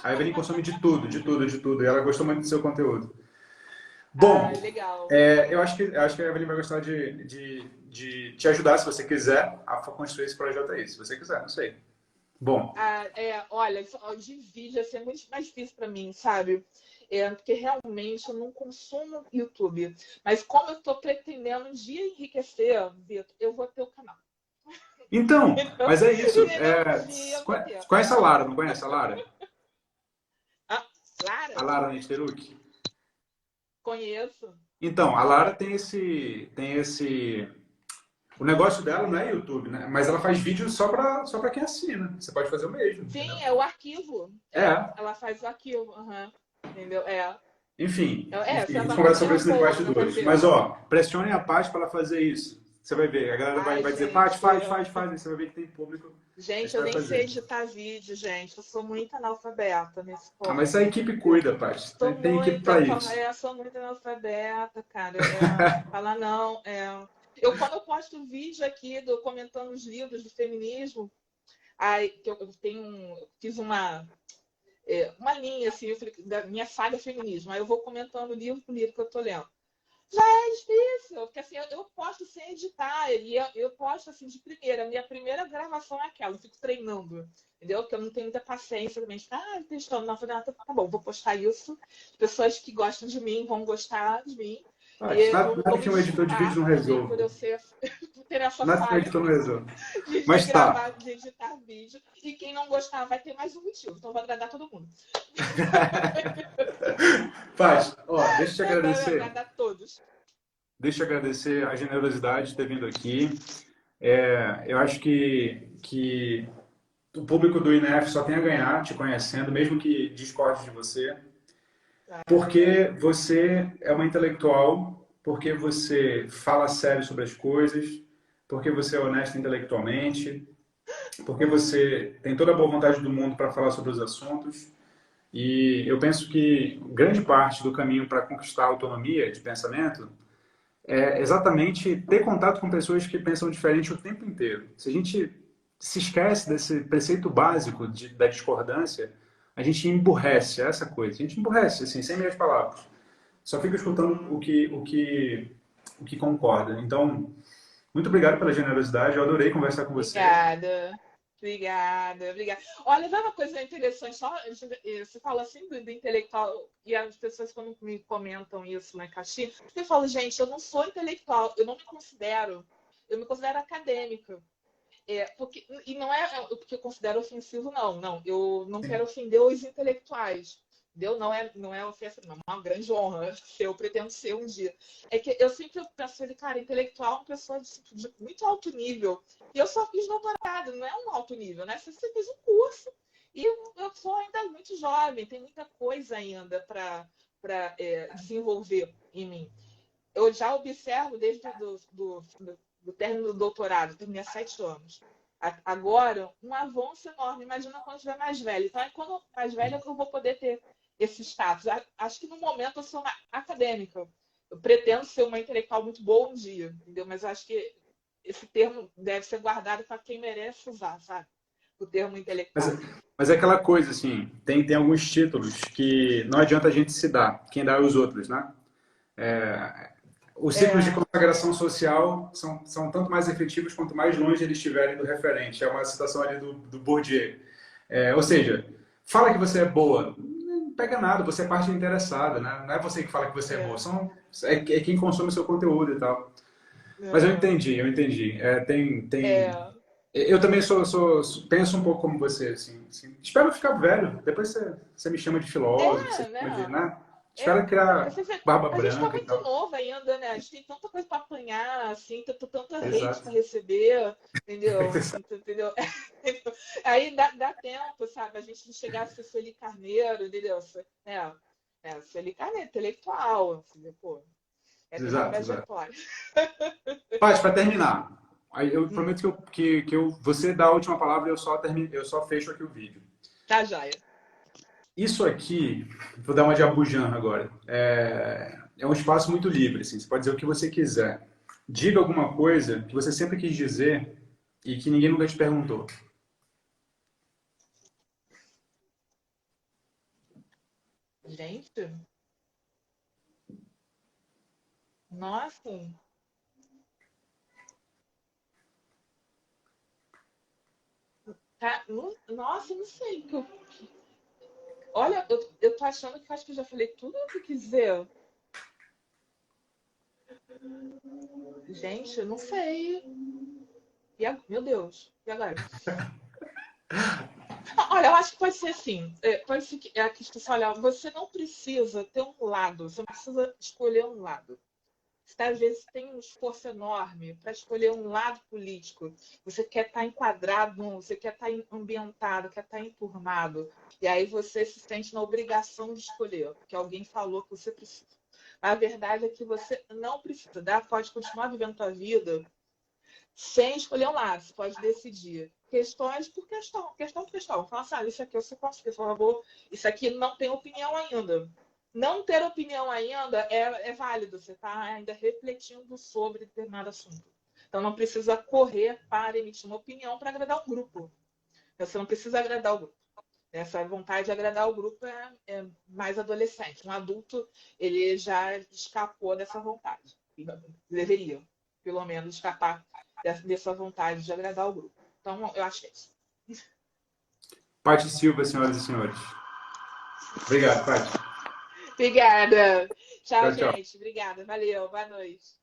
Speaker 1: A Evelyn consome de tudo, de tudo, de tudo. E ela gostou muito do seu conteúdo.
Speaker 2: Ah,
Speaker 1: Bom,
Speaker 2: legal.
Speaker 1: eu acho que a Evelyn vai gostar de te ajudar, se você quiser, a construir esse projeto aí. Se você quiser, não sei. Bom,
Speaker 2: Olha, de vídeo ia ser muito mais difícil para mim, sabe? Porque realmente eu não consumo YouTube. Mas como eu estou pretendendo um dia enriquecer, Vitor, eu vou ter o canal.
Speaker 1: então,
Speaker 2: Entendeu?
Speaker 1: mas é isso.
Speaker 2: Um dia eu vou ter.
Speaker 1: Conhece a Lara, não conhece a Lara?
Speaker 2: Ah,
Speaker 1: A
Speaker 2: Lara?
Speaker 1: Lara Nesteruk?
Speaker 2: Conheço.
Speaker 1: Então, a Lara tem esse. O negócio dela não é YouTube, né? Mas ela faz vídeo só pra quem assina. Você pode fazer o mesmo,
Speaker 2: Sim,
Speaker 1: entendeu?
Speaker 2: é o arquivo.
Speaker 1: É.
Speaker 2: Ela faz o arquivo. Aham. Entendeu?
Speaker 1: Enfim, a
Speaker 2: Você
Speaker 1: gente conversa sobre
Speaker 2: é
Speaker 1: isso nos
Speaker 2: boa, né? Vai
Speaker 1: bastidores.
Speaker 2: ver.
Speaker 1: Mas, ó, pressione a Paty para ela fazer isso. Você vai ver. A galera
Speaker 2: Ai,
Speaker 1: vai dizer, Paty,
Speaker 2: gente.
Speaker 1: faz. Aí você vai ver que tem público. A
Speaker 2: Gente,
Speaker 1: gente
Speaker 2: eu
Speaker 1: vai
Speaker 2: nem sei
Speaker 1: fazer.
Speaker 2: editar vídeo, gente. Eu sou muito analfabeta nesse
Speaker 1: Ah, mas a
Speaker 2: ponto.
Speaker 1: equipe cuida, Paty. Tem equipe para isso.
Speaker 2: Sou muito analfabeta, cara. Falar não. Quando eu posto vídeo aqui comentando os livros do feminismo, aí que eu fiz uma linha assim, da minha saga feminismo. Aí eu vou comentando livro por livro que eu tô lendo. Já é difícil, porque assim, eu posto sem editar, e eu posto assim de primeira. Minha primeira gravação é aquela, eu fico treinando, entendeu? Porque eu não tenho muita paciência também. Testando, não, falei, tá bom, vou postar isso. Pessoas que gostam de mim vão gostar de mim.
Speaker 1: Paty,
Speaker 2: E
Speaker 1: nada,
Speaker 2: vou
Speaker 1: nada
Speaker 2: me
Speaker 1: que um editor de vídeo
Speaker 2: desculpar
Speaker 1: não
Speaker 2: também por
Speaker 1: resolva.
Speaker 2: eu ser, por ter essa
Speaker 1: Nada que um
Speaker 2: falha
Speaker 1: editor não resolva.
Speaker 2: de
Speaker 1: Mas tá.
Speaker 2: gravar, de editar vídeo. E quem não gostar vai ter mais um motivo. Então vai agradar todo mundo.
Speaker 1: Paty, ó, deixa eu te
Speaker 2: Vai
Speaker 1: agradecer.
Speaker 2: agradar todos.
Speaker 1: Deixa eu agradecer a generosidade de ter vindo aqui. Eu acho que o público do INEF só tem a ganhar te conhecendo, mesmo que discorde de você. Porque você é uma intelectual, porque você fala sério sobre as coisas, porque você é honesta intelectualmente, porque você tem toda a boa vontade do mundo para falar sobre os assuntos. E eu penso que grande parte do caminho para conquistar a autonomia de pensamento é exatamente ter contato com pessoas que pensam diferente o tempo inteiro. Se a gente se esquece desse preceito básico da discordância, a gente emburrece, é essa coisa. A gente emburrece, assim, sem meias palavras. Só fica escutando o que concorda. Então, muito obrigado pela generosidade. Eu adorei conversar com você.
Speaker 2: Obrigada. Obrigada, obrigada. Olha, sabe uma coisa interessante? Só, você fala assim do intelectual, e as pessoas quando me comentam isso lá em Caxias, eu falo, gente, eu não sou intelectual, eu não me considero, eu me considero acadêmica. Porque, e não é porque eu considero ofensivo, não, não. Eu não quero ofender os intelectuais. Entendeu? Não é ofensa, não. É uma grande honra que eu pretendo ser um dia. É que eu sempre penso, cara, intelectual é uma pessoa de muito alto nível. E eu só fiz doutorado, não é um alto nível, né? Você fez um curso. E eu sou ainda muito jovem, tem muita coisa ainda para desenvolver em mim. Eu já observo desde do término do doutorado, terminei há 7 anos. Agora, um avanço enorme. Imagina quando estiver mais velho. Então, quando mais velha, eu vou poder ter esse status. Acho que no momento eu sou uma acadêmica. Eu pretendo ser uma intelectual muito boa um dia, entendeu? Mas eu acho que esse termo deve ser guardado para quem merece usar, sabe? O termo
Speaker 1: Mas,
Speaker 2: intelectual.
Speaker 1: mas é aquela coisa, assim, tem alguns títulos que não adianta a gente se dar, quem dá é os outros, né? Os ciclos de
Speaker 2: É,
Speaker 1: consagração social são tanto mais efetivos quanto mais longe eles estiverem do referente. É uma citação ali do Bourdieu. Ou seja, fala que você é boa, não pega nada, você é parte interessada, né? Não é você que fala que você é boa,
Speaker 2: é,
Speaker 1: é quem consome o seu conteúdo e tal. Mas eu
Speaker 2: é,
Speaker 1: entendi, eu entendi.
Speaker 2: é.
Speaker 1: Eu também penso um pouco como você, assim. Espero ficar velho, depois você me chama de filósofo, você
Speaker 2: É,
Speaker 1: me chama de,
Speaker 2: né?
Speaker 1: né?
Speaker 2: É,
Speaker 1: Espero criar
Speaker 2: você vê,
Speaker 1: barba
Speaker 2: a gente está
Speaker 1: branca e
Speaker 2: muito
Speaker 1: tal.
Speaker 2: novo ainda, né? A gente tem tanta coisa para apanhar, assim, tanta hate
Speaker 1: Exato.
Speaker 2: para receber, entendeu? Entendeu? Aí dá tempo, sabe? A gente chegar a ser Sueli Carneiro, entendeu? Sueli Carneiro, intelectual, entendeu? Pô, tem uma
Speaker 1: Exato, exato.
Speaker 2: trajetória.
Speaker 1: Paty, para terminar, aí eu
Speaker 2: Hum,
Speaker 1: prometo você dá a última palavra e eu só fecho aqui o vídeo.
Speaker 2: tá, joia.
Speaker 1: Isso aqui, vou dar uma de Abujan agora, é um espaço muito livre, assim, você pode dizer o que você quiser. Diga alguma coisa que você sempre quis dizer e que ninguém nunca te perguntou.
Speaker 2: Gente, nossa, nossa, não sei. Olha, eu tô achando que eu acho que eu já falei tudo o que eu quis dizer. Gente, eu não sei. Meu Deus, e agora? Olha, eu acho que pode ser assim. Pode ser que a questão, olha, você não precisa ter um lado, você não precisa escolher um lado. Você, às vezes, tem um esforço enorme para escolher um lado político. Você quer estar enquadrado, você quer estar ambientado, quer estar enturmado. E aí você se sente na obrigação de escolher, porque alguém falou que você precisa. A verdade é que você não precisa, tá? Pode continuar vivendo a sua vida sem escolher um lado, você pode decidir questões por questão, questão por questão. Fala assim, isso aqui eu sou contra, por favor, isso aqui não tem opinião ainda. Não ter opinião ainda é válido, você está ainda refletindo sobre determinado assunto. Então não precisa correr para emitir uma opinião para agradar um grupo. Você não precisa agradar o grupo. Essa vontade de agradar o grupo é mais adolescente. Um adulto, ele já escapou dessa vontade. Deveria, pelo menos, escapar dessa vontade de agradar o grupo. Então, eu acho que é isso.
Speaker 1: Paty Silva, senhoras e senhores. Obrigado, Paty.
Speaker 2: Obrigada. Tchau,
Speaker 1: Tchau, tchau.
Speaker 2: gente. Obrigada. Valeu. Boa noite.